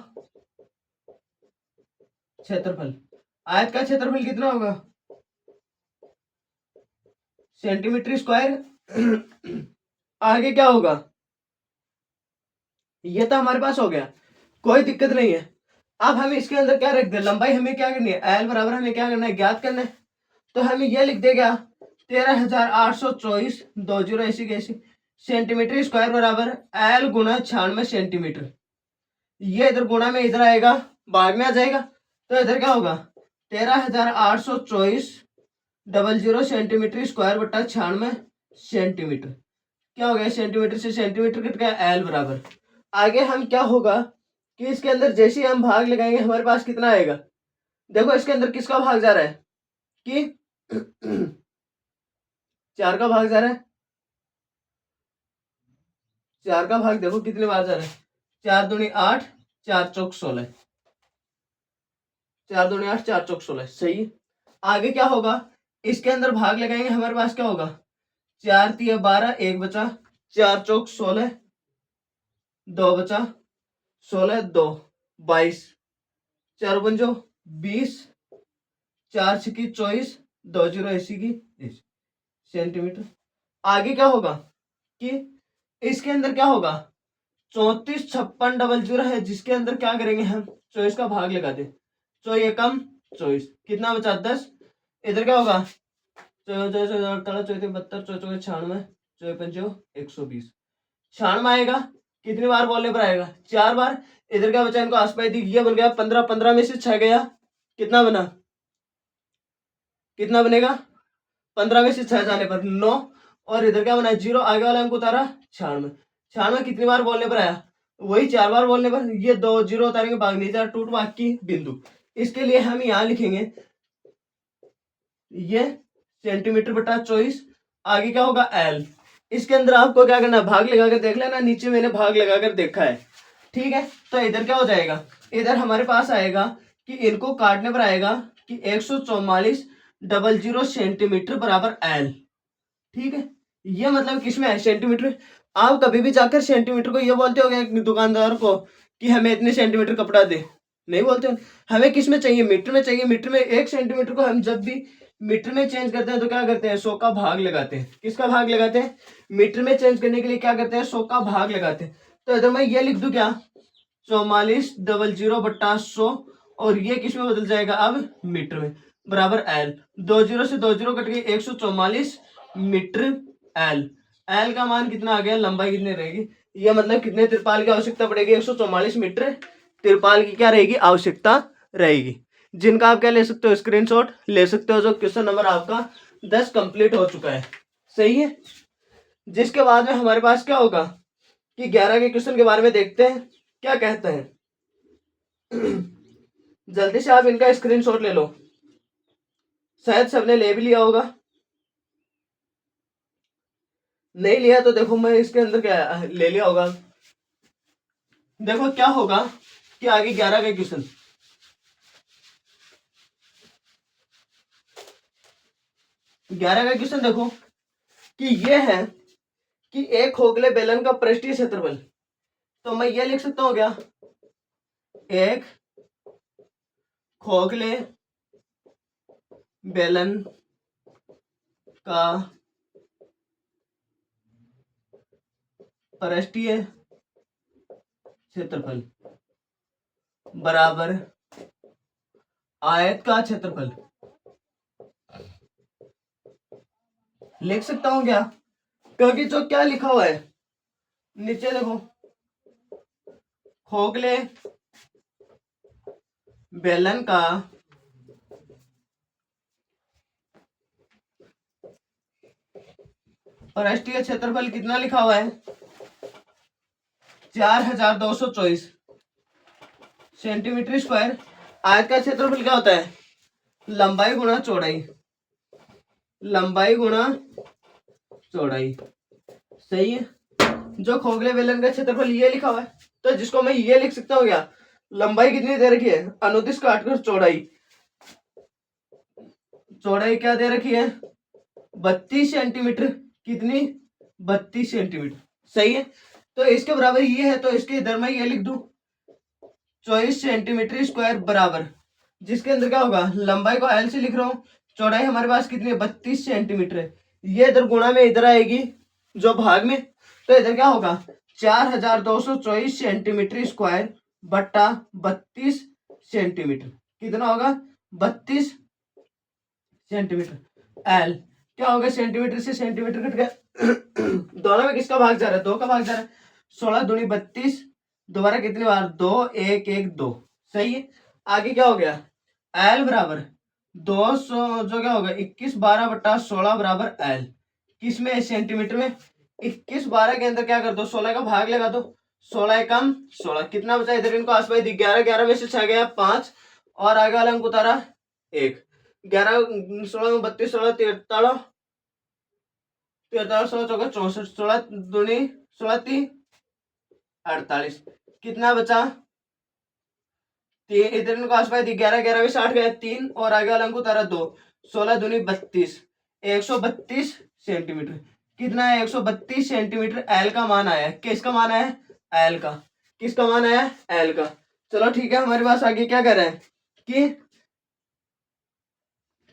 क्षेत्रफल, आयत का क्षेत्रफल कितना होगा, सेंटीमीटर स्क्वायर। आगे क्या होगा, ये तो हमारे पास हो गया, कोई दिक्कत नहीं है। अब हम इसके अंदर क्या रख दे, लंबाई हमें क्या करनी है, एल बराबर हमें क्या करना है, ज्ञात करना है। तो हमें ये लिख देगा 13,824 2 जीरो ऐसी कैसी सेंटीमीटर स्क्वायर बराबर एल गुणा 96 सेंटीमीटर। ये इधर गुणा में इधर आएगा, भाग में आ जाएगा, तो इधर क्या होगा 13,824 00 सेंटीमीटर स्क्वायर बटा 96 सेंटीमीटर। क्या हो गया, सेंटीमीटर से सेंटीमीटर कट गया, एल बराबर। आगे हम क्या होगा कि इसके अंदर जैसे ही हम भाग लगाएंगे हमारे पास कितना आएगा, देखो इसके अंदर किसका भाग जा रहा है कि 4 का भाग जा रहा है। 4 का भाग देखो कितने बार जा रहा है, 4 दूनी 8 4 चौक 16, 4 दूनी 8 4 चौक 16। सही। आगे क्या होगा, इसके अंदर भाग लगाएंगे हमारे पास क्या होगा, 4 3 12 1 बचा, 4 चौक 16 2 बचा, 16 2 22, 4 पंजो 20, 4 छिकी 24 2 जीरो ऐसी की सेंटीमीटर। आगे क्या होगा कि इसके अंदर क्या होगा 34 56 00 है, जिसके अंदर क्या करेंगे हम 24 का भाग लगा दे, 24 कम 24 कितना बचा 10। इधर क्या होगा 24 24 72 24 96 24 पंचो 120, 96 आएगा, कितनी बार बोलने पर आएगा 4 बार। इधर क्या बचा, इनको आसपास दी, ये बन गया 15, 15 में से 6 गया, कितना बना, कितना बनेगा 15 में से 6 जाने पर 9, और इधर क्या बना 0, आगे वाला हमको उतारा 96। 96 कितनी बार बोलने पर आया, वही 4 बार बोलने पर। ये 2 0 उतारेंगे, भाग नहीं जा, टूट भाग की बिंदु। इसके लिए हम यहाँ लिखेंगे ये सेंटीमीटर बटा 24। आगे क्या होगा एल। इसके अंदर आपको क्या करना है, भाग लगाकर देख लेना, नीचे मैंने भाग लगाकर देखा है। ठीक है, तो इधर क्या हो जाएगा, इधर हमारे पास आएगा कि इनको काटने पर आएगा कि 144.00 सेंटीमीटर बराबर एल। ठीक है, ये मतलब किसमें है, सेंटीमीटर। आप कभी भी जाकर सेंटीमीटर को ये बोलते हो दुकानदार को कि हमें इतने सेंटीमीटर कपड़ा दे, नहीं बोलते हो। हमें किस में चाहिए, मीटर में चाहिए। मीटर में 1 सेंटीमीटर को हम जब भी मीटर में चेंज करते हैं तो क्या करते हैं, 100 का भाग लगाते हैं। किसका भाग लगाते हैं, मीटर में चेंज करने के लिए क्या करते हैं, 100 का भाग लगाते हैं। तो इधर मैं ये लिख दूं क्या, 44.00/100, और ये किस में बदल जाएगा अब, मीटर में, बराबर एल। 2 जीरो से 2 जीरो कट गई, 144 मीटर एल। एल का मान कितना आ गया, लंबाई कितनी रहेगी, ये मतलब कितने तिरपाल की आवश्यकता पड़ेगी, 144 मीटर तिरपाल की क्या रहेगी, आवश्यकता रहेगी। जिनका आप क्या ले सकते हो, स्क्रीनशॉट ले सकते हो। जो क्वेश्चन नंबर आपका 10 कंप्लीट हो चुका है। सही है, जिसके बाद में हमारे पास क्या होगा कि 11 के क्वेश्चन के बारे में देखते हैं क्या कहते हैं। जल्दी से आप इनका स्क्रीनशॉट ले लो, शायद सबने ले भी लिया होगा। नहीं लिया तो देखो मैं इसके अंदर क्या ले लिया होगा। देखो क्या होगा कि आगे 11 का क्वेश्चन, 11 का क्वेश्चन देखो कि ये है कि एक खोखले बेलन का पृष्ठीय क्षेत्रफल। तो मैं ये लिख सकता हूँ क्या, एक खोखले बेलन का पृष्ठीय क्षेत्रफल बराबर आयत का क्षेत्रफल। लिख सकता हूं क्या, क्योंकि जो क्या लिखा हुआ है नीचे देखो, खोखले बेलन का पृष्ठीय क्षेत्रफल कितना लिखा हुआ है, 4224 सेंटीमीटर स्क्वायर। आयत का क्षेत्रफल क्या होता है, लंबाई गुणा चौड़ाई, लंबाई गुणा चौड़ाई। सही है, जो खोखले बेलन का क्षेत्रफल ये लिखा हुआ है, तो जिसको मैं ये लिख सकता हूँ क्या, लंबाई कितनी दे रखी है, अनुदिश काटकर चौड़ाई, चौड़ाई क्या दे रखी है, 32 सेंटीमीटर। कितनी, 32 सेंटीमीटर। सही है, तो इसके बराबर ये है, तो इसके इधर मैं ये लिख दूं 24 सेंटीमीटर स्क्वायर बराबर, जिसके अंदर क्या होगा, लंबाई को एल से लिख रहा हूँ, चौड़ाई हमारे पास कितनी है, 32 सेंटीमीटर है। ये इधर गुणा में इधर आएगी जो भाग में, तो इधर क्या होगा, 4224 सेंटीमीटर स्क्वायर बट्टा 32 सेंटीमीटर। कितना होगा, 32 सेंटीमीटर। एल क्या होगा, सेंटीमीटर से सेंटीमीटर कट गया। दोनों में किसका भाग जा रहा है, 2 का भाग जा रहा है। 16 दूनी 32, दोबारा कितनी बार, 2 1 1 2। सही है, आगे क्या हो गया, एल बराबर 200, जो क्या होगा 21/12/16 बराबर एल। किस में, सेंटीमीटर में। 21/12 के अंदर क्या कर दो, 16 का भाग लगा दो, 16 कम 16, कितना बचा इधर, इनको आसपास 11, 11 में से 6 गया 5, और आगे वाला अंक उतारा 1। 11 16 में 32, 16 43, 43 16 चौका 64, 16 दूनी 16 3 48, कितना बचा, इधर इनको आसपास 11, 11 में 60 गया 3, और आगे वाला अंक उतारा 2, 16 दूनी 32, 132 सेंटीमीटर। कितना है, 132 सेंटीमीटर एल का मान आया है। किसका मान आया है, एल का। किसका मान आया है, एल का। चलो ठीक है, हमारे पास आगे क्या कर रहे हैं कि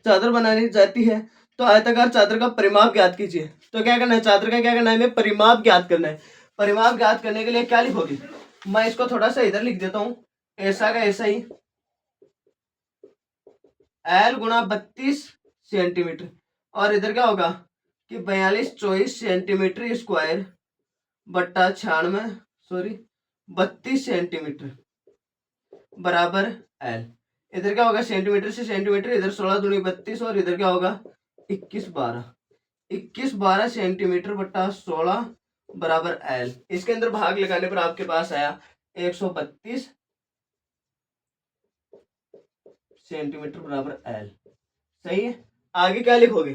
चादर बनानी जाती है तो आयताकार चादर का परिमाप ज्ञात कीजिए। तो क्या करना है, चादर का क्या करना है, हमें परिमाप ज्ञात करना है। परिमाप ज्ञात करने के लिए क्या लिखोगे, मैं इसको थोड़ा सा इधर लिख देता हूं, ऐसा का ऐसा ही, एल गुणा 32 सेंटीमीटर, और इधर क्या होगा कि 4224 सेंटीमीटर स्क्वायर बट्टा 96, सॉरी 32 सेंटीमीटर बराबर एल। इधर क्या होगा, सेंटीमीटर से सेंटीमीटर, इधर 16 दूनी 32, और इधर क्या होगा 21/12 सेंटीमीटर बट्टा 16 बराबर एल। इसके अंदर भाग लगाने पर आपके पास आया 132 सेंटीमीटर बराबर एल। सही है, आगे क्या लिखोगे,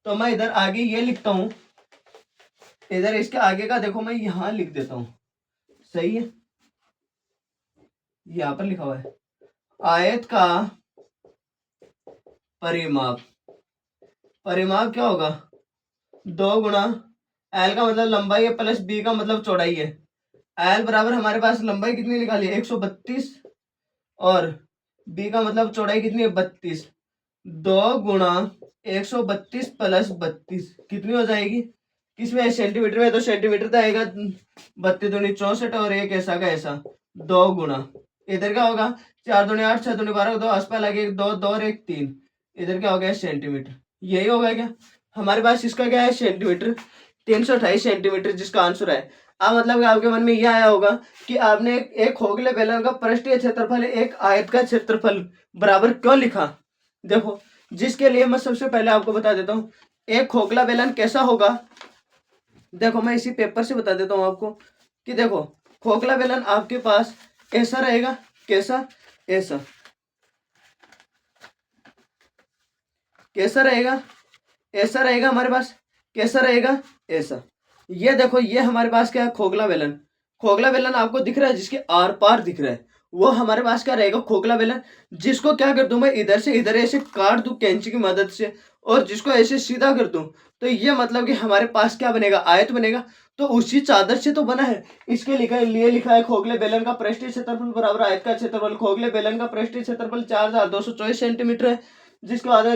तो मैं इधर आगे ये लिखता हूं, इधर इसके आगे का देखो मैं यहां लिख देता हूं। सही है, यहाँ पर लिखा हुआ है आयत का परिमाप। परिमाप क्या होगा? 2 गुणा एल का मतलब लंबाई है प्लस बी का मतलब चौड़ाई है। एल बराबर हमारे पास लंबाई कितनी निकाली है 132 और बी का मतलब चौड़ाई कितनी है 32। 2 गुणा 132 प्लस 32 कितनी हो जाएगी? किसमें? सेंटीमीटर में। तो सेंटीमीटर तो आएगा 32 दूनी 64 और एक ऐसा का ऐसा 2 गुणा इधर क्या होगा 4 दूनी 8 6 दूनी 12 2 आसपास लगे 2 2 और 1 3 इधर क्या हो गया सेंटीमीटर। यही होगा क्या हमारे पास? इसका क्या है सेंटीमीटर 328 सेंटीमीटर जिसका आंसर है। अब मतलब कि आपके मन में यह आया होगा कि आपने एक खोखले बेलन का पृष्ठीय क्षेत्रफल एक आयत का क्षेत्रफल बराबर क्यों लिखा। देखो जिसके लिए मैं सबसे पहले आपको बता देता हूँ एक खोखला बेलन कैसा होगा। देखो मैं इसी पेपर से बता देता हूँ आपको कि देखो खोखला बेलन आपके पास ऐसा रहेगा। कैसा? ऐसा। कैसा रहेगा? ऐसा रहेगा हमारे पास। कैसा रहेगा? ऐसा। ये देखो ये हमारे पास क्या है खोखला बेलन। खोखला बेलन आपको दिख रहा है जिसके आर पार दिख रहा है वो हमारे पास क्या रहेगा खोखला बेलन। जिसको क्या कर दूं मैं इधर से इधर ऐसे काट दूं कैंची की मदद से और जिसको ऐसे सीधा कर दूं तो ये मतलब कि हमारे पास क्या बनेगा आयत बनेगा। तो उसी चादर से तो बना है। इसके लिए लिखा है खोखले बेलन का पृष्ठीय क्षेत्रफल बराबर आयत का क्षेत्रफल। खोखले बेलन का पृष्ठीय क्षेत्रफल 4224 सेंटीमीटर है। जिसके बाद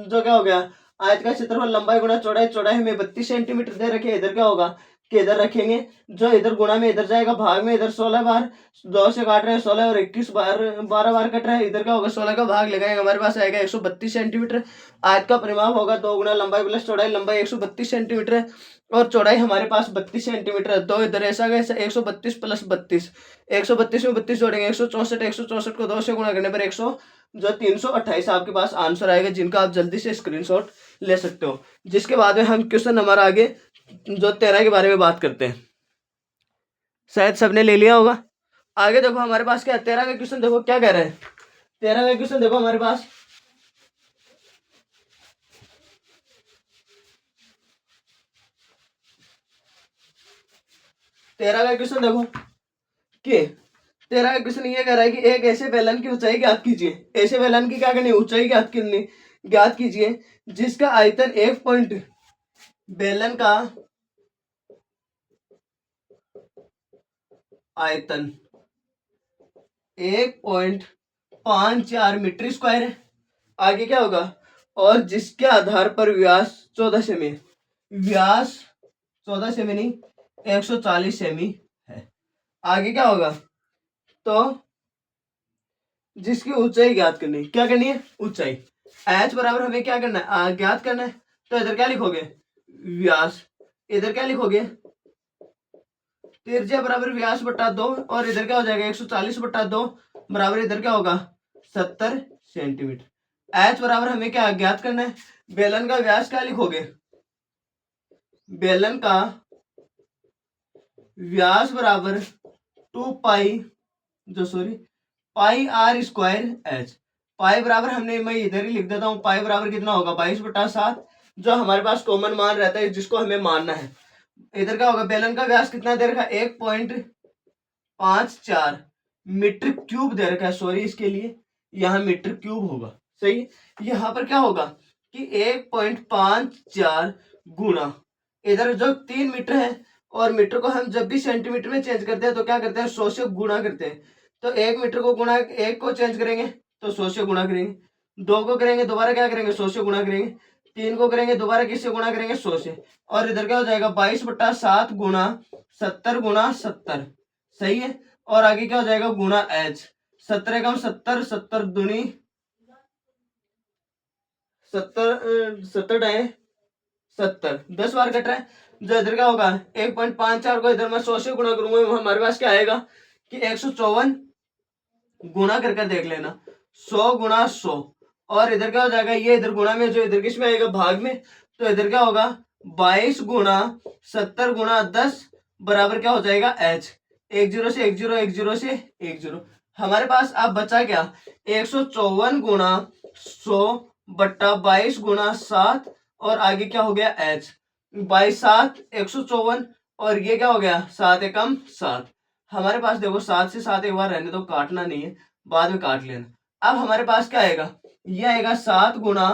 जो क्या हो गया आयत का क्षेत्रफल लंबाई गुणा चौड़ाई। चौड़ाई हमें 32 सेंटीमीटर दे रखे। इधर क्या होगा कि इधर रखेंगे जो इधर गुणा में इधर जाएगा भाग में इधर 16 बार 2 से काट रहे हैं 16 और 21 बार 12 बार कट रहा है। इधर क्या होगा 16 का भाग लगाएंगे हमारे पास आएगा 132 सेंटीमीटर। आयत का परिमाप होगा 2 गुणा लंबाई प्लस चौड़ाई। लंबाई 132 सेंटीमीटर है और चौड़ाई हमारे पास 32 सेंटीमीटर है। दो इधर ऐसा गया 132 प्लस 32 132 में 32 जोड़ेंगे 164। 164 को 2 से गुणा करने पर 100 जो 328 आपके पास आंसर आएगा जिनका आप जल्दी से स्क्रीनशॉट ले सकते हो। जिसके बाद में हम क्वेश्चन नंबर आगे जो 13 के बारे में बात करते हैं। शायद सबने ले लिया होगा। आगे देखो हमारे पास क्या है 13 का क्वेश्चन देखो क्या कह रहा है। 13 का क्वेश्चन देखो हमारे पास 13 का क्वेश्चन देखो कि 13 का क्वेश्चन ये कह रहा है कि एक ऐसे बेलन की ऊंचाई ज्ञात कीजिए। ऐसे बेलन की क्या करनी ऊंचाई ज्ञात कीजिए जिसका आयतन 1 पॉइंट बेलन का आयतन 1.54 मीटर स्क्वायर है। आगे क्या होगा और जिसके आधार पर व्यास 14 सेमी व्यास 14 सेमी नहीं 140 सेमी है। आगे क्या होगा तो जिसकी ऊंचाई ज्ञात करनी है। क्या करनी है ऊंचाई। एच बराबर हमें क्या करना है ज्ञात करना है। तो इधर क्या लिखोगे व्यास। इधर क्या लिखोगे त्रिज्या बराबर व्यास बटा 2 और इधर क्या हो जाएगा 140 बटा 2 बराबर इधर क्या होगा 70 सेंटीमीटर। एच बराबर हमें क्या ज्ञात करना है। बेलन का व्यास क्या लिखोगे बेलन का व्यास बराबर 2 पाई पाई आर स्क्वायर एच। पाई बराबर हमने मैं इधर ही लिख देता हूं पाई बराबर कितना होगा 22 बटा 7 जो हमारे पास कॉमन मान रहता है जिसको हमें मानना है। इधर क्या होगा बेलन का व्यास कितना दे रखा है 1.54 मीटर क्यूब दे रखा है। सॉरी इसके लिए यहाँ मीटर क्यूब होगा। सही। यहाँ पर क्या होगा कि 1.54 गुणा इधर जो 3 मीटर है और मीटर को हम जब भी सेंटीमीटर में चेंज करते हैं तो क्या करते हैं 100 से गुणा करते हैं। तो 1 मीटर को गुणा 1 को चेंज करेंगे तो 100 से गुणा करेंगे। 2 को करेंगे दोबारा क्या करेंगे 100 से गुणा करेंगे। 3 को करेंगे दोबारा किससे गुणा करेंगे 100 से। और इधर क्या हो जाएगा 22 बटा 7 गुणा 70 गुणा 70। सही है। और आगे क्या हो जाएगा गुणा एच 70 एकम 70 70 दूनी 70 70 10 बार कट रहा है। जो इधर क्या होगा 1.54 को इधर मैं 100 से गुणा करूंगा हमारे पास क्या आएगा कि 154 गुणा करके देख लेना 100 गुणा 100 और इधर क्या हो जाएगा ये इधर गुणा में जो इधर किसमें आएगा भाग में। तो इधर क्या होगा 22 गुणा 70 गुणा 10 बराबर क्या हो जाएगा एच। 10 से 10 से 10 हमारे पास अब बचा क्या 154 गुणा 100 बट्टा 22 गुणा 7 और आगे क्या हो गया एच 22 7 154 और ये क्या हो गया 7 एकम 7। हमारे पास देखो 7 से 7 एक बार रहने दो, काटना नहीं है, बाद में काट लेना। अब हमारे पास क्या आएगा, ये आएगा 7 गुणा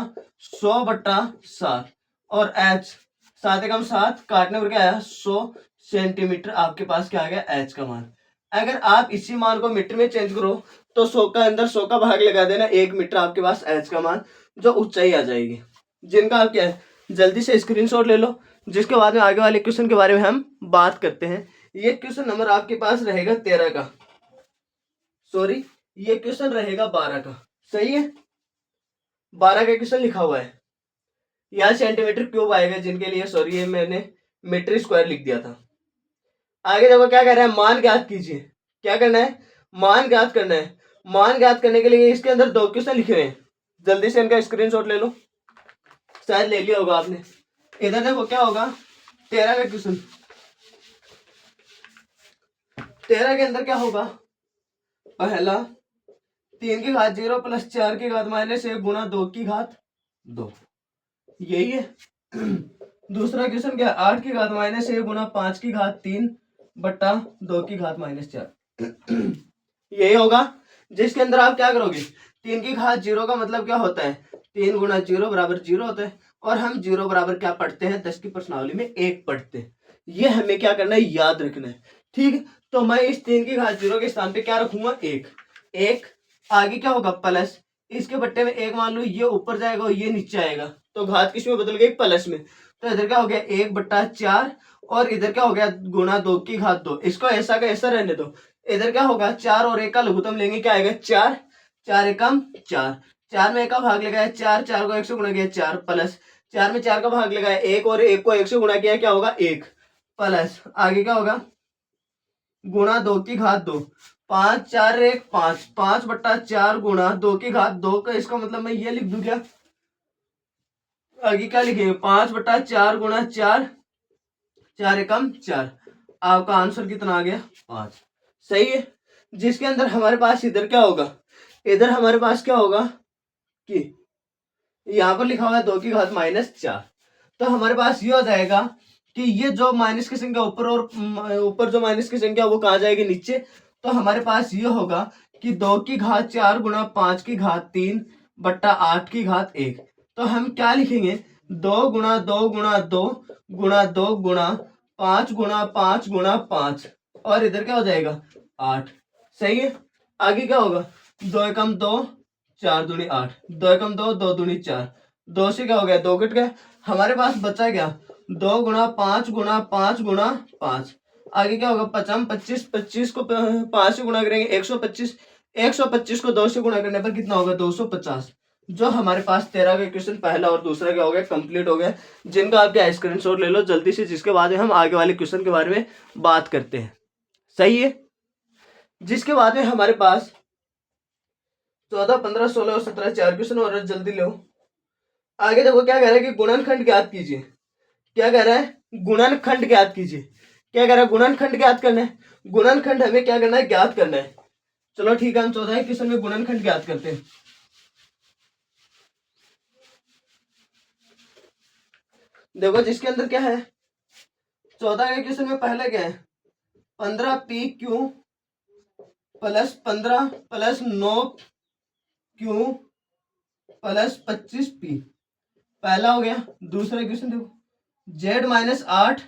100/7 और एच 7 एकम 7 काटने पर क्या आया 100 सेंटीमीटर। आपके पास क्या आ गया एच का मान। अगर आप इसी मान को मीटर में चेंज करो तो 100 का अंदर 100 का भाग लगा देना, 1 मीटर आपके पास एच का मान जो ऊंचाई आ जाएगी, जिनका आप क्या है जल्दी से स्क्रीनशॉट ले लो, जिसके बाद में आगे वाले क्वेश्चन के बारे में हम बात करते हैं। ये क्वेश्चन नंबर आपके पास रहेगा 13 का, सॉरी ये क्वेश्चन रहेगा 12 का, सही है 12 का क्वेश्चन लिखा हुआ है। यहाँ सेंटीमीटर क्यूब आएगा, जिनके लिए सॉरी ये मैंने मीटर स्क्वायर लिख दिया था। आगे देखो क्या कह रहा है, मान ज्ञात कीजिए। क्या करना है, मान ज्ञात करना है। मान ज्ञात करने के लिए इसके अंदर 2 क्वेश्चन लिखे हुए हैं, जल्दी से इनका स्क्रीनशॉट ले लो, शायद ले लिया होगा आपने। इधर देखो क्या होगा 13 का क्वेश्चन, 13 के अंदर क्या होगा, पहला 3 की घात 0 प्लस 4 की घात -1 गुणा 2 की घात 2, यही है। दूसरा क्वेश्चन क्या है, 8 की घात -1 गुणा 5 की घात 3 बट्टा 2 की घात -4, यही होगा। जिसके अंदर आप क्या करोगे, 3 की घात 0 का मतलब क्या होता है, 3 गुणा 0 बराबर 0 होता है, और हम 0 बराबर क्या पढ़ते हैं 10 की प्रश्नावली में 1 पढ़ते हैं। ये हमें क्या करना है, याद रखना है, ठीक। तो मैं इस 3 की घात 0 के स्थान पे क्या रखूंगा 1, 1 आगे क्या होगा प्लस, इसके बट्टे में 1 मान लो, ये ऊपर जाएगा और ये नीचे आएगा, तो घात किस में बदल गई प्लस में, तो इधर क्या हो गया 1/4 और इधर क्या हो गया गुणा 2 की घात 2, इसको ऐसा का ऐसा रहने दो। इधर क्या होगा 4 और 1 का लघुत्तम लेंगे, क्या आएगा 4, 4 एकम 4, 4 में 1 का भाग लगाया 4, 4 को 1 से गुणा किया 4 प्लस 4 में 4 का भाग लगाया 1 और 1 को 1 से गुणा किया क्या होगा 1 प्लस आगे क्या होगा गुणा 2 की घात 2, 5 4 1 5, 5/4 गुणा 2 की घात 2 का इसका मतलब मैं ये लिख दूं क्या, आगे क्या लिखेंगे 5/4 गुणा 4, 4 एकम 4, आपका आंसर कितना आ गया 5, सही है। जिसके अंदर हमारे पास इधर क्या होगा, इधर हमारे पास क्या होगा कि यहाँ पर लिखा हुआ है 2 की घात -4, तो हमारे पास ये हो जाएगा कि ये जो माइनस की संख्या ऊपर और ऊपर जो माइनस की संख्या वो कहाँ जाएगी नीचे, तो हमारे पास ये होगा कि 2 की घात 4 गुणा 5 की घात 3 बट्टा 8 की घात 1, तो हम क्या लिखेंगे 2 गुणा 2 गुणा 2 गुणा 2 गुणा 5 गुणा 5 गुणा 5, और इधर क्या हो जाएगा 8, सही है। आगे क्या होगा 2 एकम 2 4 दूनी 8, 2 एकम 2 2 दूनी 4, 2 से क्या हो गया 2 कट गया, हमारे पास बचा क्या 2 गुणा 5 गुणा 5 गुणा 5, आगे क्या होगा 5 25, 25 को 5 से गुणा करेंगे 125, 125 को 2 से गुणा करने पर कितना होगा 250। जो हमारे पास 13 का क्वेश्चन पहला और दूसरा क्या हो गया कंप्लीट हो गया, जिनका आप क्या स्क्रीनशॉट ले लो जल्दी से, जिसके बाद में हम आगे वाले क्वेश्चन के बारे में बात करते हैं, सही है। जिसके बाद में हमारे पास 14 15 16 और 17 4 क्वेश्चन और जल्दी लो। आगे देखो क्या कह रहा है कि गुणनखंड ज्ञात कीजिए। क्या कह रहा है गुणनखंड ज्ञात कीजिए। क्या कह रहा है गुणनखंड ज्ञात करना है, गुणनखंड हमें क्या करना है ज्ञात करना है। चलो ठीक है हम 14 क्वेश्चन में गुणनखंड ज्ञात करते हैं। देखो जिसके अंदर क्या है 14 के क्वेश्चन में पहले क्या है 15 PQ plus 15 plus 9Q plus 25P, पहला हो गया। दूसरा क्वेश्चन देखो Z-8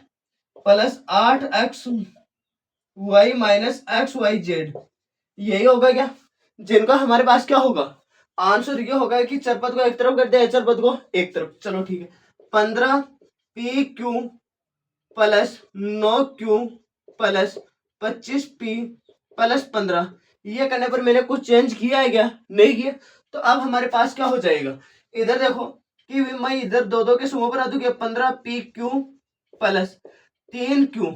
plus 8XY minus XYZ, यही होगा क्या, जिनका हमारे पास क्या होगा आंसर ये होगा कि चरपद को एक तरफ कर दिया, चरपद को एक तरफ। चलो ठीक है 15PQ plus 9Q plus 25P plus 15, ये करने पर मैंने कुछ चेंज किया है क्या, नहीं किया। तो अब हमारे पास क्या हो जाएगा, इधर देखो कि मैं इधर दो दो के समूह पर आ दूं, 15PQ plus 3Q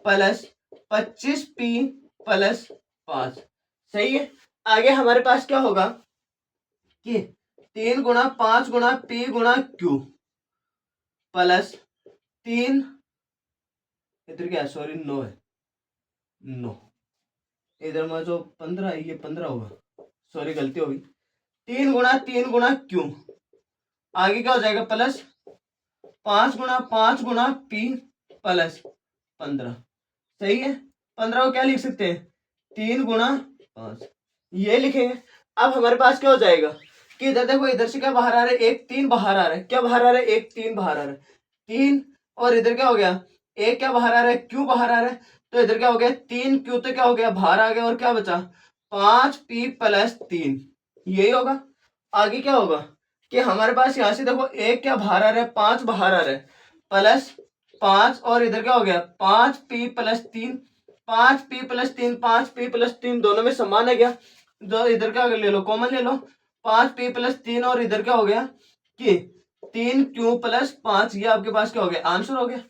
plus 25P plus 5, सही है। आगे हमारे पास क्या होगा कि 3 गुणा 5 गुणा P गुणा Q प्लस 3, इधर क्या है सॉरी 9 है, 9 इधर में जो 15 है ये 15 होगा, सॉरी गलती होगी। 3 गुणा Q, आगे क्या हो जाएगा प्लस 5 गुणा P प्लस 15, सही है। 15 को क्या लिख सकते हैं, 3 गुणा 5, ये लिखेंगे। अब हमारे पास क्या हो जाएगा कि इधर देखो, इधर से क्या बाहर आ रहा है, 1 3 बाहर आ रहा है, क्या बाहर आ रहा है, 1 3 बाहर आ रहा है, 3, और इधर क्या हो गया, एक क्या बाहर आ रहा है, क्यू बाहर आ रहा है, तो इधर क्या हो गया, 3 क्यू, तो क्या हो गया, बाहर आ गया, और क्या बचा, 5p + 3, यही होगा। आगे क्या होगा कि हमारे पास यहाँ से देखो, एक क्या बाहर आ रहा है, 5 बाहर आ रहा है, प्लस 5, और इधर क्या हो गया, 5p + 3, 5p + 3, 5p + 3 दोनों में समान है क्या, जो इधर क्या ले लो, कॉमन ले लो, 5p + 3, और इधर क्या हो गया कि 3q + 5, ये आपके पास क्या हो गया, आंसर हो गया।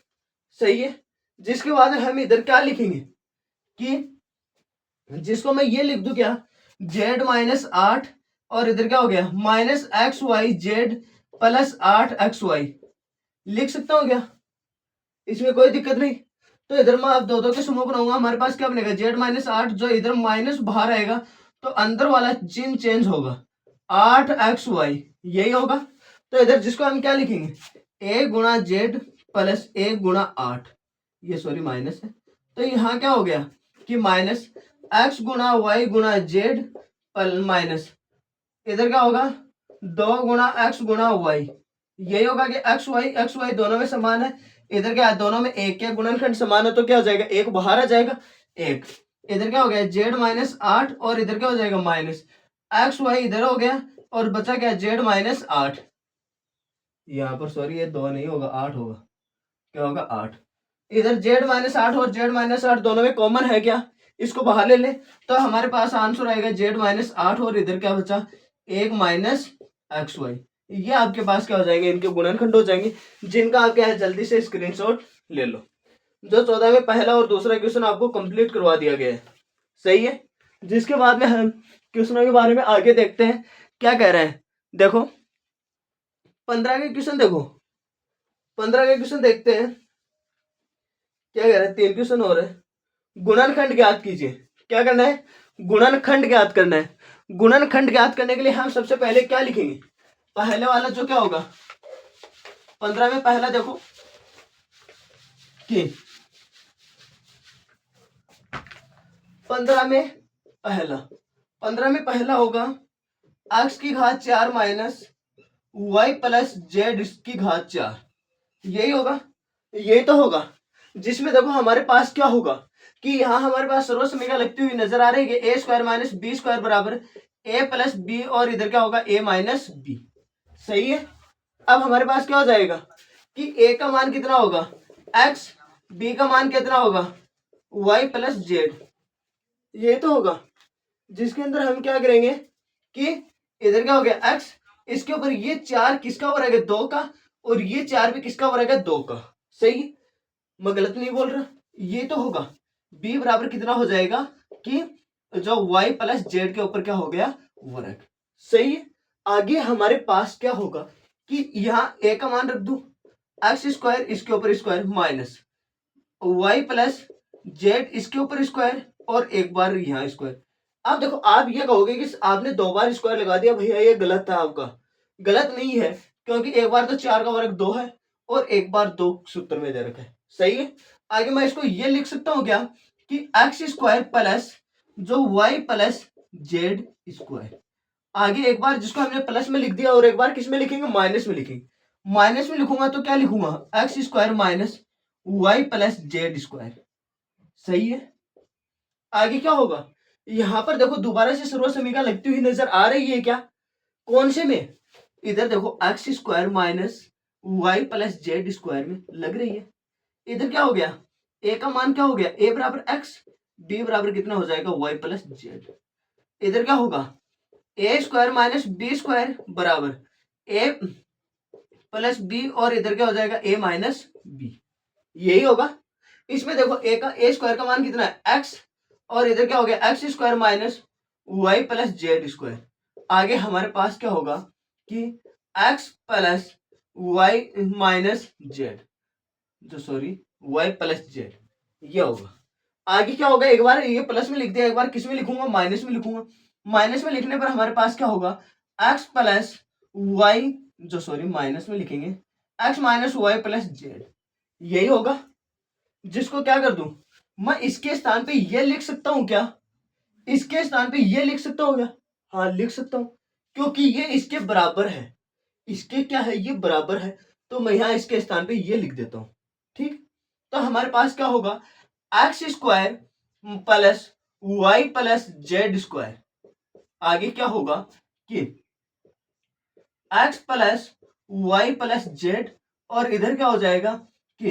सही है। जिसके बाद हम इधर क्या लिखेंगे कि जिसको मैं ये लिख दूं क्या, z - 8, और इधर क्या हो गया, -xyz + 8xy, लिख सकता हूँ क्या, इसमें कोई दिक्कत नहीं। तो इधर मैं अब दो दो के समूह बनाऊंगा, हमारे पास क्या बनेगा, z - 8, जो इधर माइनस बाहर आएगा तो अंदर वाला चिन्ह चेंज होगा, 8xy, यही होगा। तो इधर जिसको हम क्या लिखेंगे, a गुणा z + a गुणा 8, ये सॉरी माइनस है, तो यहाँ क्या हो गया कि -x गुणा y गुणा z माइनस, इधर क्या होगा, 2 गुणा x गुणा y, यही होगा कि x y दोनों में समान है। इधर क्या है, दोनों में एक के गुणनखंड समान है, तो क्या हो जाएगा, एक बाहर आ जाएगा, एक इधर क्या हो गया, z - 8, और इधर क्या हो जाएगा, माइनस एक्स वाई इधर हो गया, और बचा क्या, z - 8, यहाँ पर सॉरी ये 2 नहीं होगा, 8 होगा, क्या होगा, 8, इधर z - 8 और z - 8 दोनों में कॉमन है क्या, इसको बाहर ले ले, तो हमारे पास आंसर आएगा z - 8, और इधर क्या बचा, 1 - xy, ये आपके पास क्या हो जाएंगे, इनके गुणनखंड हो जाएंगे, जिनका आप क्या है जल्दी से स्क्रीनशॉट ले लो। जो 14 में पहला और दूसरा क्वेश्चन आपको कंप्लीट करवा दिया गया है। सही है। जिसके बाद में हम क्वेश्चनों के बारे में आगे देखते हैं क्या कह रहे हैं। देखो 15 के क्वेश्चन देखो, 15 के क्वेश्चन देखते हैं क्या कह रहे हैं। 3 क्वेश्चन हो रहे हैं। गुणनखंड ज्ञात कीजिए। क्या करना है, गुणनखंड ज्ञात करना है। गुणनखंड ज्ञात करने के लिए हम सबसे पहले क्या लिखेंगे, पहले वाला जो क्या होगा, 15 में पहला देखो कि 15 में पहला होगा x की घात 4 माइनस y प्लस जेड की घात 4, यही होगा, यही तो होगा। जिसमें देखो हमारे पास क्या होगा कि यहाँ हमारे पास सर्व समीकरण लगती हुई नजर आ रही है, ए स्क्वायर माइनस बी स्क्वायर बराबर ए प्लस बी, और इधर क्या होगा, ए माइनस बी। सही है। अब हमारे पास क्या हो जाएगा कि ए का मान कितना होगा x, बी का मान कितना होगा y प्लस जेड, ये तो होगा। जिसके अंदर हम क्या करेंगे कि इधर क्या हो गया x, इसके ऊपर ये 4 किसका हो रहेगा, 2 का, और ये 4 भी किसका हो रहेगा, 2 का। सही, मैं गलत नहीं बोल रहा, ये तो होगा। b बराबर कितना हो जाएगा कि जो y प्लस जेड के ऊपर क्या हो गया, वर्ग। सही है। आगे हमारे पास क्या होगा कि यहाँ a का मान रख दू, एक्स स्क्वायर इसके ऊपर square minus y plus z इसके ऊपर स्क्वायर, और एक बार यहाँ स्क्वायर। अब देखो आप ये कहोगे कि आपने 2 बार स्क्वायर लगा दिया, भैया ये गलत था आपका। गलत नहीं है, क्योंकि एक बार तो 4 का वर्ग 2 है, और एक बार 2 सूत्र में दे रखा है। सही है। आगे मैं इसको ये लिख सकता हूँ क्या कि एक्स स्क्वायर प्लस जो वाई प्लस जेड स्क्वायर। आगे एक बार जिसको हमने प्लस में लिख दिया, और एक बार किस में लिखेंगे, माइनस में लिखेंगे। माइनस में लिखूंगा तो क्या लिखूंगा, x square minus y plus z square. सही है। आगे क्या होगा, यहां पर देखो दोबारा से सर्व समीकरण लगती हुई नजर आ रही है क्या, कौन से में, इधर देखो x square minus y plus z square में लग रही है। इधर क्या हो गया, ए का मान क्या हो गया, ए बराबर एक्स, बी बराबर कितना हो जाएगा, वाई प्लस जेड। इधर क्या होगा, a square minus B square बराबर ए प्लस बी, और इधर क्या हो जाएगा, ए माइनस बी, यही होगा। इसमें देखो ए का ए स्क्वायर का मान कितना है, एक्स, और इधर क्या हो गया, x square minus y plus z square. आगे हमारे पास क्या होगा कि x plus y minus z, जो सॉरी वाई प्लस जेड, ये होगा। आगे क्या होगा, एक बार ये प्लस में लिख दिया, एक बार किस में लिखूंगा, माइनस में लिखूंगा। माइनस में लिखने पर हमारे पास क्या होगा, एक्स प्लस वाई, जो सॉरी माइनस में लिखेंगे, x minus y plus z, यही होगा। जिसको क्या कर दूं, मैं इसके स्थान पे ये लिख सकता हूँ क्या? इसके स्थान पे ये लिख सकता हूँ क्या? हाँ लिख सकता हूँ, क्योंकि ये इसके बराबर है। इसके क्या है? ये बराबर है, तो मैं यहाँ इसके स्थान पे ये लिख देता हूँ। ठीक, तो हमारे पास क्या होगा? X square plus y plus z square. आगे क्या होगा कि x plus y plus z, और इधर क्या हो जाएगा कि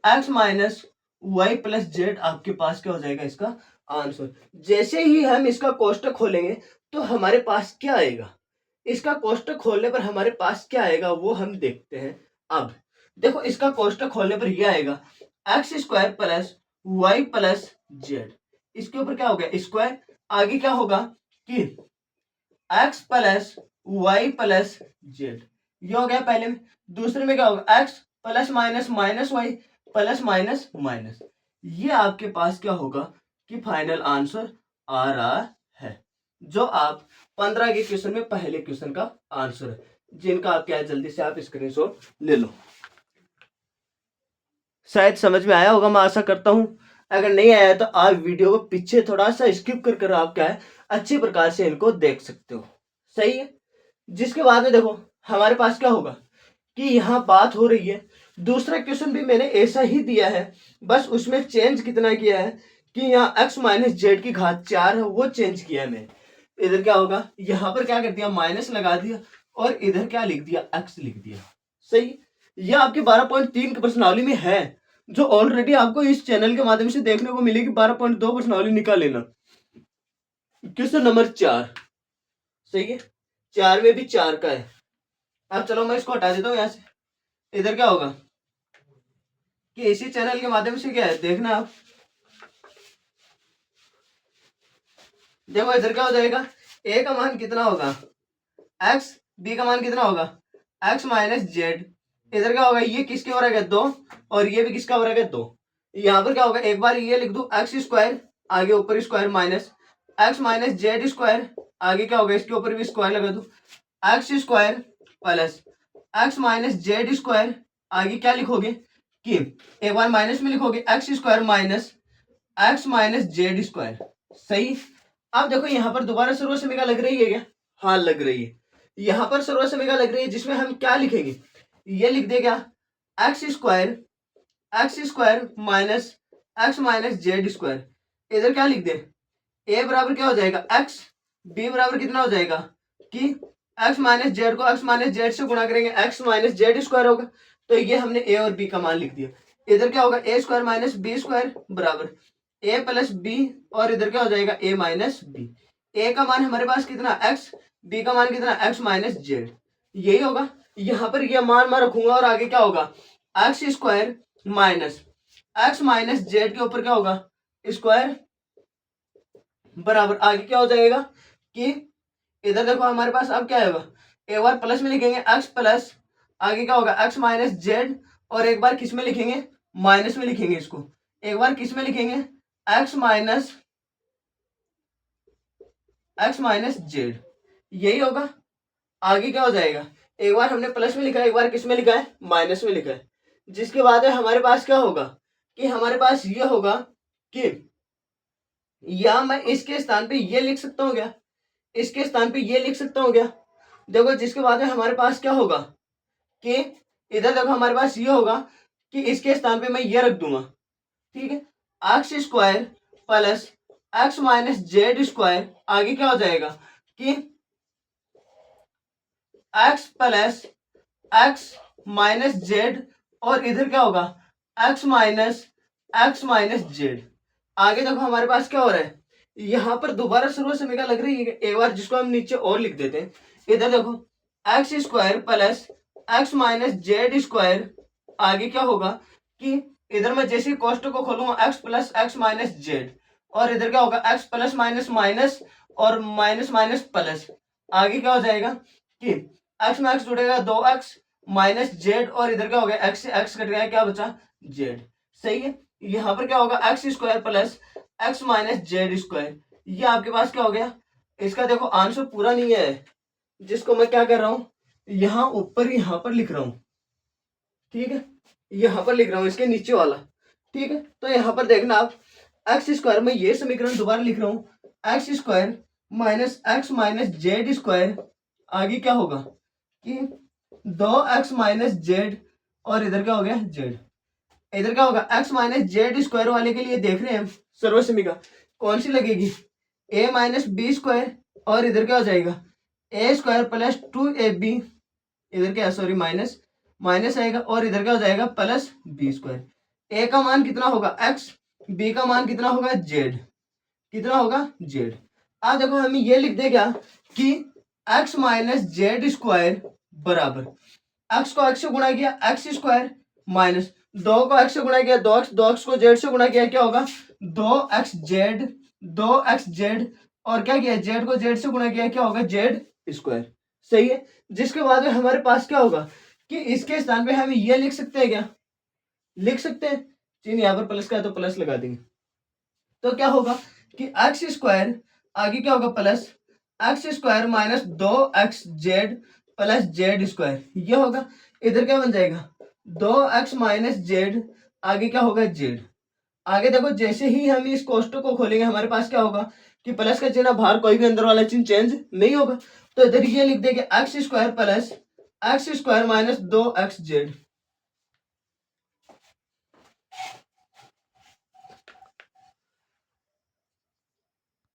x minus y plus z. आपके पास क्या हो जाएगा इसका आंसर? जैसे ही हम इसका कोष्टक खोलेंगे तो हमारे पास क्या आएगा? इसका कोष्टक खोलने पर हमारे पास क्या आएगा वो हम देखते हैं। अब देखो, इसका कोष्टक खोलने पर यह आएगा x square plus y plus z. इसके ऊपर क्या हो गया? स्क्वायर। आगे क्या होगा कि x plus y plus z. ये हो गया पहले में। दूसरे में क्या होगा? X plus minus minus y plus minus minus. ये आपके पास क्या होगा कि फाइनल आंसर आ रहा है, जो आप 15 के क्वेश्चन में पहले क्वेश्चन का आंसर है, जिनका आप क्या है जल्दी से आप स्क्रीनशॉट ले लो। शायद समझ में आया होगा, मैं आशा करता हूं। अगर नहीं आया तो आप वीडियो को पीछे थोड़ा सा स्किप कर कर आप क्या है अच्छी प्रकार से इनको देख सकते हो। सही है। जिसके बाद में देखो हमारे पास क्या होगा कि यहाँ बात हो रही है, दूसरा क्वेश्चन भी मैंने ऐसा ही दिया है, बस उसमें चेंज कितना किया है कि यहाँ x माइनस जेड की घात 4 है, वो चेंज किया है मैंने। इधर क्या होगा? यहाँ पर क्या कर दिया? माइनस लगा दिया, और इधर क्या लिख दिया? x लिख दिया। सही। यह आपके 12.3 के प्रश्नावली में है, जो ऑलरेडी आपको इस चैनल के माध्यम से देखने को मिलेगी। 12.2 प्रश्नावली निकाल लेना। Question number 4। सही है, 4 में भी 4 का है। अब चलो मैं इसको हटा देता हूँ यहाँ से। इधर क्या होगा कि इसी चैनल के माध्यम से क्या है देखना आप। देखो इधर क्या हो जाएगा? ए का मान कितना होगा? एक्स। बी का मान कितना होगा? X minus Z. इधर क्या होगा? ये किसके हो रहेगा? 2, और ये भी किसका हो रहेगा? 2। यहाँ पर क्या होगा? एक बार ये लिख दू एक्स स्क्वायर, आगे ऊपर square minus x minus Z square. आगे क्या होगा? इसके ऊपर भी स्क्वायर लगा दू x square plus x minus Z square. आगे क्या लिखोगे कि एक बार माइनस में लिखोगे x square minus x minus Z square. सही। अब देखो यहाँ पर दोबारा सर्वसमीका लग रही है क्या? हाँ लग रही है। यहाँ पर सर्वसमीका लग रही है, जिसमें हम क्या लिखेंगे? ये लिख देगा x square minus x minus Z square. इधर क्या लिख दे? ए बराबर क्या हो जाएगा? एक्स। बी बराबर कितना हो जाएगा कि एक्स माइनस जेड को एक्स माइनस जेड से गुणा करेंगे, एक्स माइनस जेड स्क्वायर होगा। तो ये हमने ए और बी का मान लिख दिया। इधर क्या होगा? A square minus B square बराबर ए प्लस बी, और इधर क्या हो जाएगा? ए माइनस बी। ए का मान हमारे पास कितना? एक्स। बी का मान कितना? X minus Z. यही होगा। यहाँ पर यह मान मैं रखूंगा, और आगे क्या होगा? X square minus x minus Z के ऊपर क्या होगा? स्क्वायर बराबर आगे क्या हो जाएगा कि इधर देखो हमारे पास अब क्या होगा? एक बार प्लस में लिखेंगे एक्स प्लस, आगे क्या होगा? एक्स माइनस जेड, और एक बार किस में लिखेंगे? माइनस में लिखेंगे इसको। एक बार किस में लिखेंगे? X minus Z. यही होगा। आगे क्या हो जाएगा? एक बार हमने प्लस में लिखा है, एक बार किस में लिखा है? माइनस में लिखा है। जिसके बाद है हमारे पास क्या होगा कि हमारे पास ये होगा कि या मैं इसके स्थान पे ये लिख सकता हूँ क्या? इसके स्थान पे ये लिख सकता हूँ क्या? देखो जिसके बाद है हमारे पास क्या होगा कि इधर देखो हमारे पास ये होगा कि इसके स्थान पे मैं ये रख दूंगा। ठीक है, x square plus x minus Z square. आगे क्या हो जाएगा कि x plus x minus Z, और इधर क्या होगा? X minus Z. आगे देखो हमारे पास क्या हो रहा है? यहाँ पर दोबारा सर्वसमीका लग रही है एक बार, जिसको हम नीचे और लिख देते हैं। इधर देखो x square plus x minus Z square. आगे क्या होगा कि इधर मैं जैसे कोष्टक को खोलूंगा x plus x minus Z, और इधर क्या होगा? एक्स प्लस माइनस माइनस, और माइनस माइनस प्लस। आगे क्या हो जाएगा कि एक्स में एक्स जुड़ेगा 2x माइनस जेड, और इधर क्या हो गया? एक्स से एक्स कट गया, क्या बचा? जेड। सही है। यहाँ पर क्या होगा? X square plus x minus Z square. ये आपके पास क्या हो गया? इसका देखो आंसर पूरा नहीं है, जिसको मैं क्या कर रहा हूं, यहाँ ऊपर यहाँ पर लिख रहा हूं। ठीक है, यहाँ पर लिख रहा हूं इसके नीचे वाला। ठीक है, तो यहाँ पर देखना आप एक्स स्क्वायर, मैं ये समीकरण दोबारा लिख रहा हूँ, x square minus x minus Z square, आगे क्या होगा कि 2x माइनस जेड, और इधर क्या हो गया जेड, इधर क्या होगा एक्स माइनस जेड स्क्वायर वाले के लिए देख रहे हैं हम सर्व समीकरण कौन सी लगेगी, a माइनस बी स्क्वायर, और इधर क्या हो जाएगा ए स्क्वायर प्लस 2ab, इधर क्या सॉरी माइनस माइनस आएगा, और इधर क्या हो जाएगा प्लस बी स्क्वायर। ए का मान कितना होगा एक्स, बी का मान कितना होगा जेड, कितना होगा जेड। अब देखो हमें ये लिख देगा कि एक्स माइनस जेड स्क्वायर बराबर, एक्स को एक्स से गुणा किया एक्स स्क्वायर, माइनस 2 को एक्स से गुणा किया 2x, 2x को जेड से गुणा किया क्या होगा 2x जेड, 2x जेड, और क्या किया जेड को जेड से गुणा किया क्या होगा जेड स्क्वायर। सही है, जिसके बाद में हमारे पास क्या होगा कि इसके स्थान पे हम ये लिख सकते हैं, क्या लिख सकते हैं, चीन यहाँ पर प्लस का है तो प्लस लगा देंगे, तो क्या होगा कि एक्स स्क्वायर, आगे क्या होगा plus x square minus 2x Z plus z square, ये होगा, इधर क्या बन जाएगा 2x माइनस जेड, आगे क्या होगा जेड। आगे देखो जैसे ही हम इस कोष्टक को खोलेंगे हमारे पास क्या होगा कि प्लस का चिन्ह बाहर कोई भी अंदर वाला चिन्ह चेंज नहीं होगा, तो इधर ये लिख देंगे x square plus x square minus 2x Z,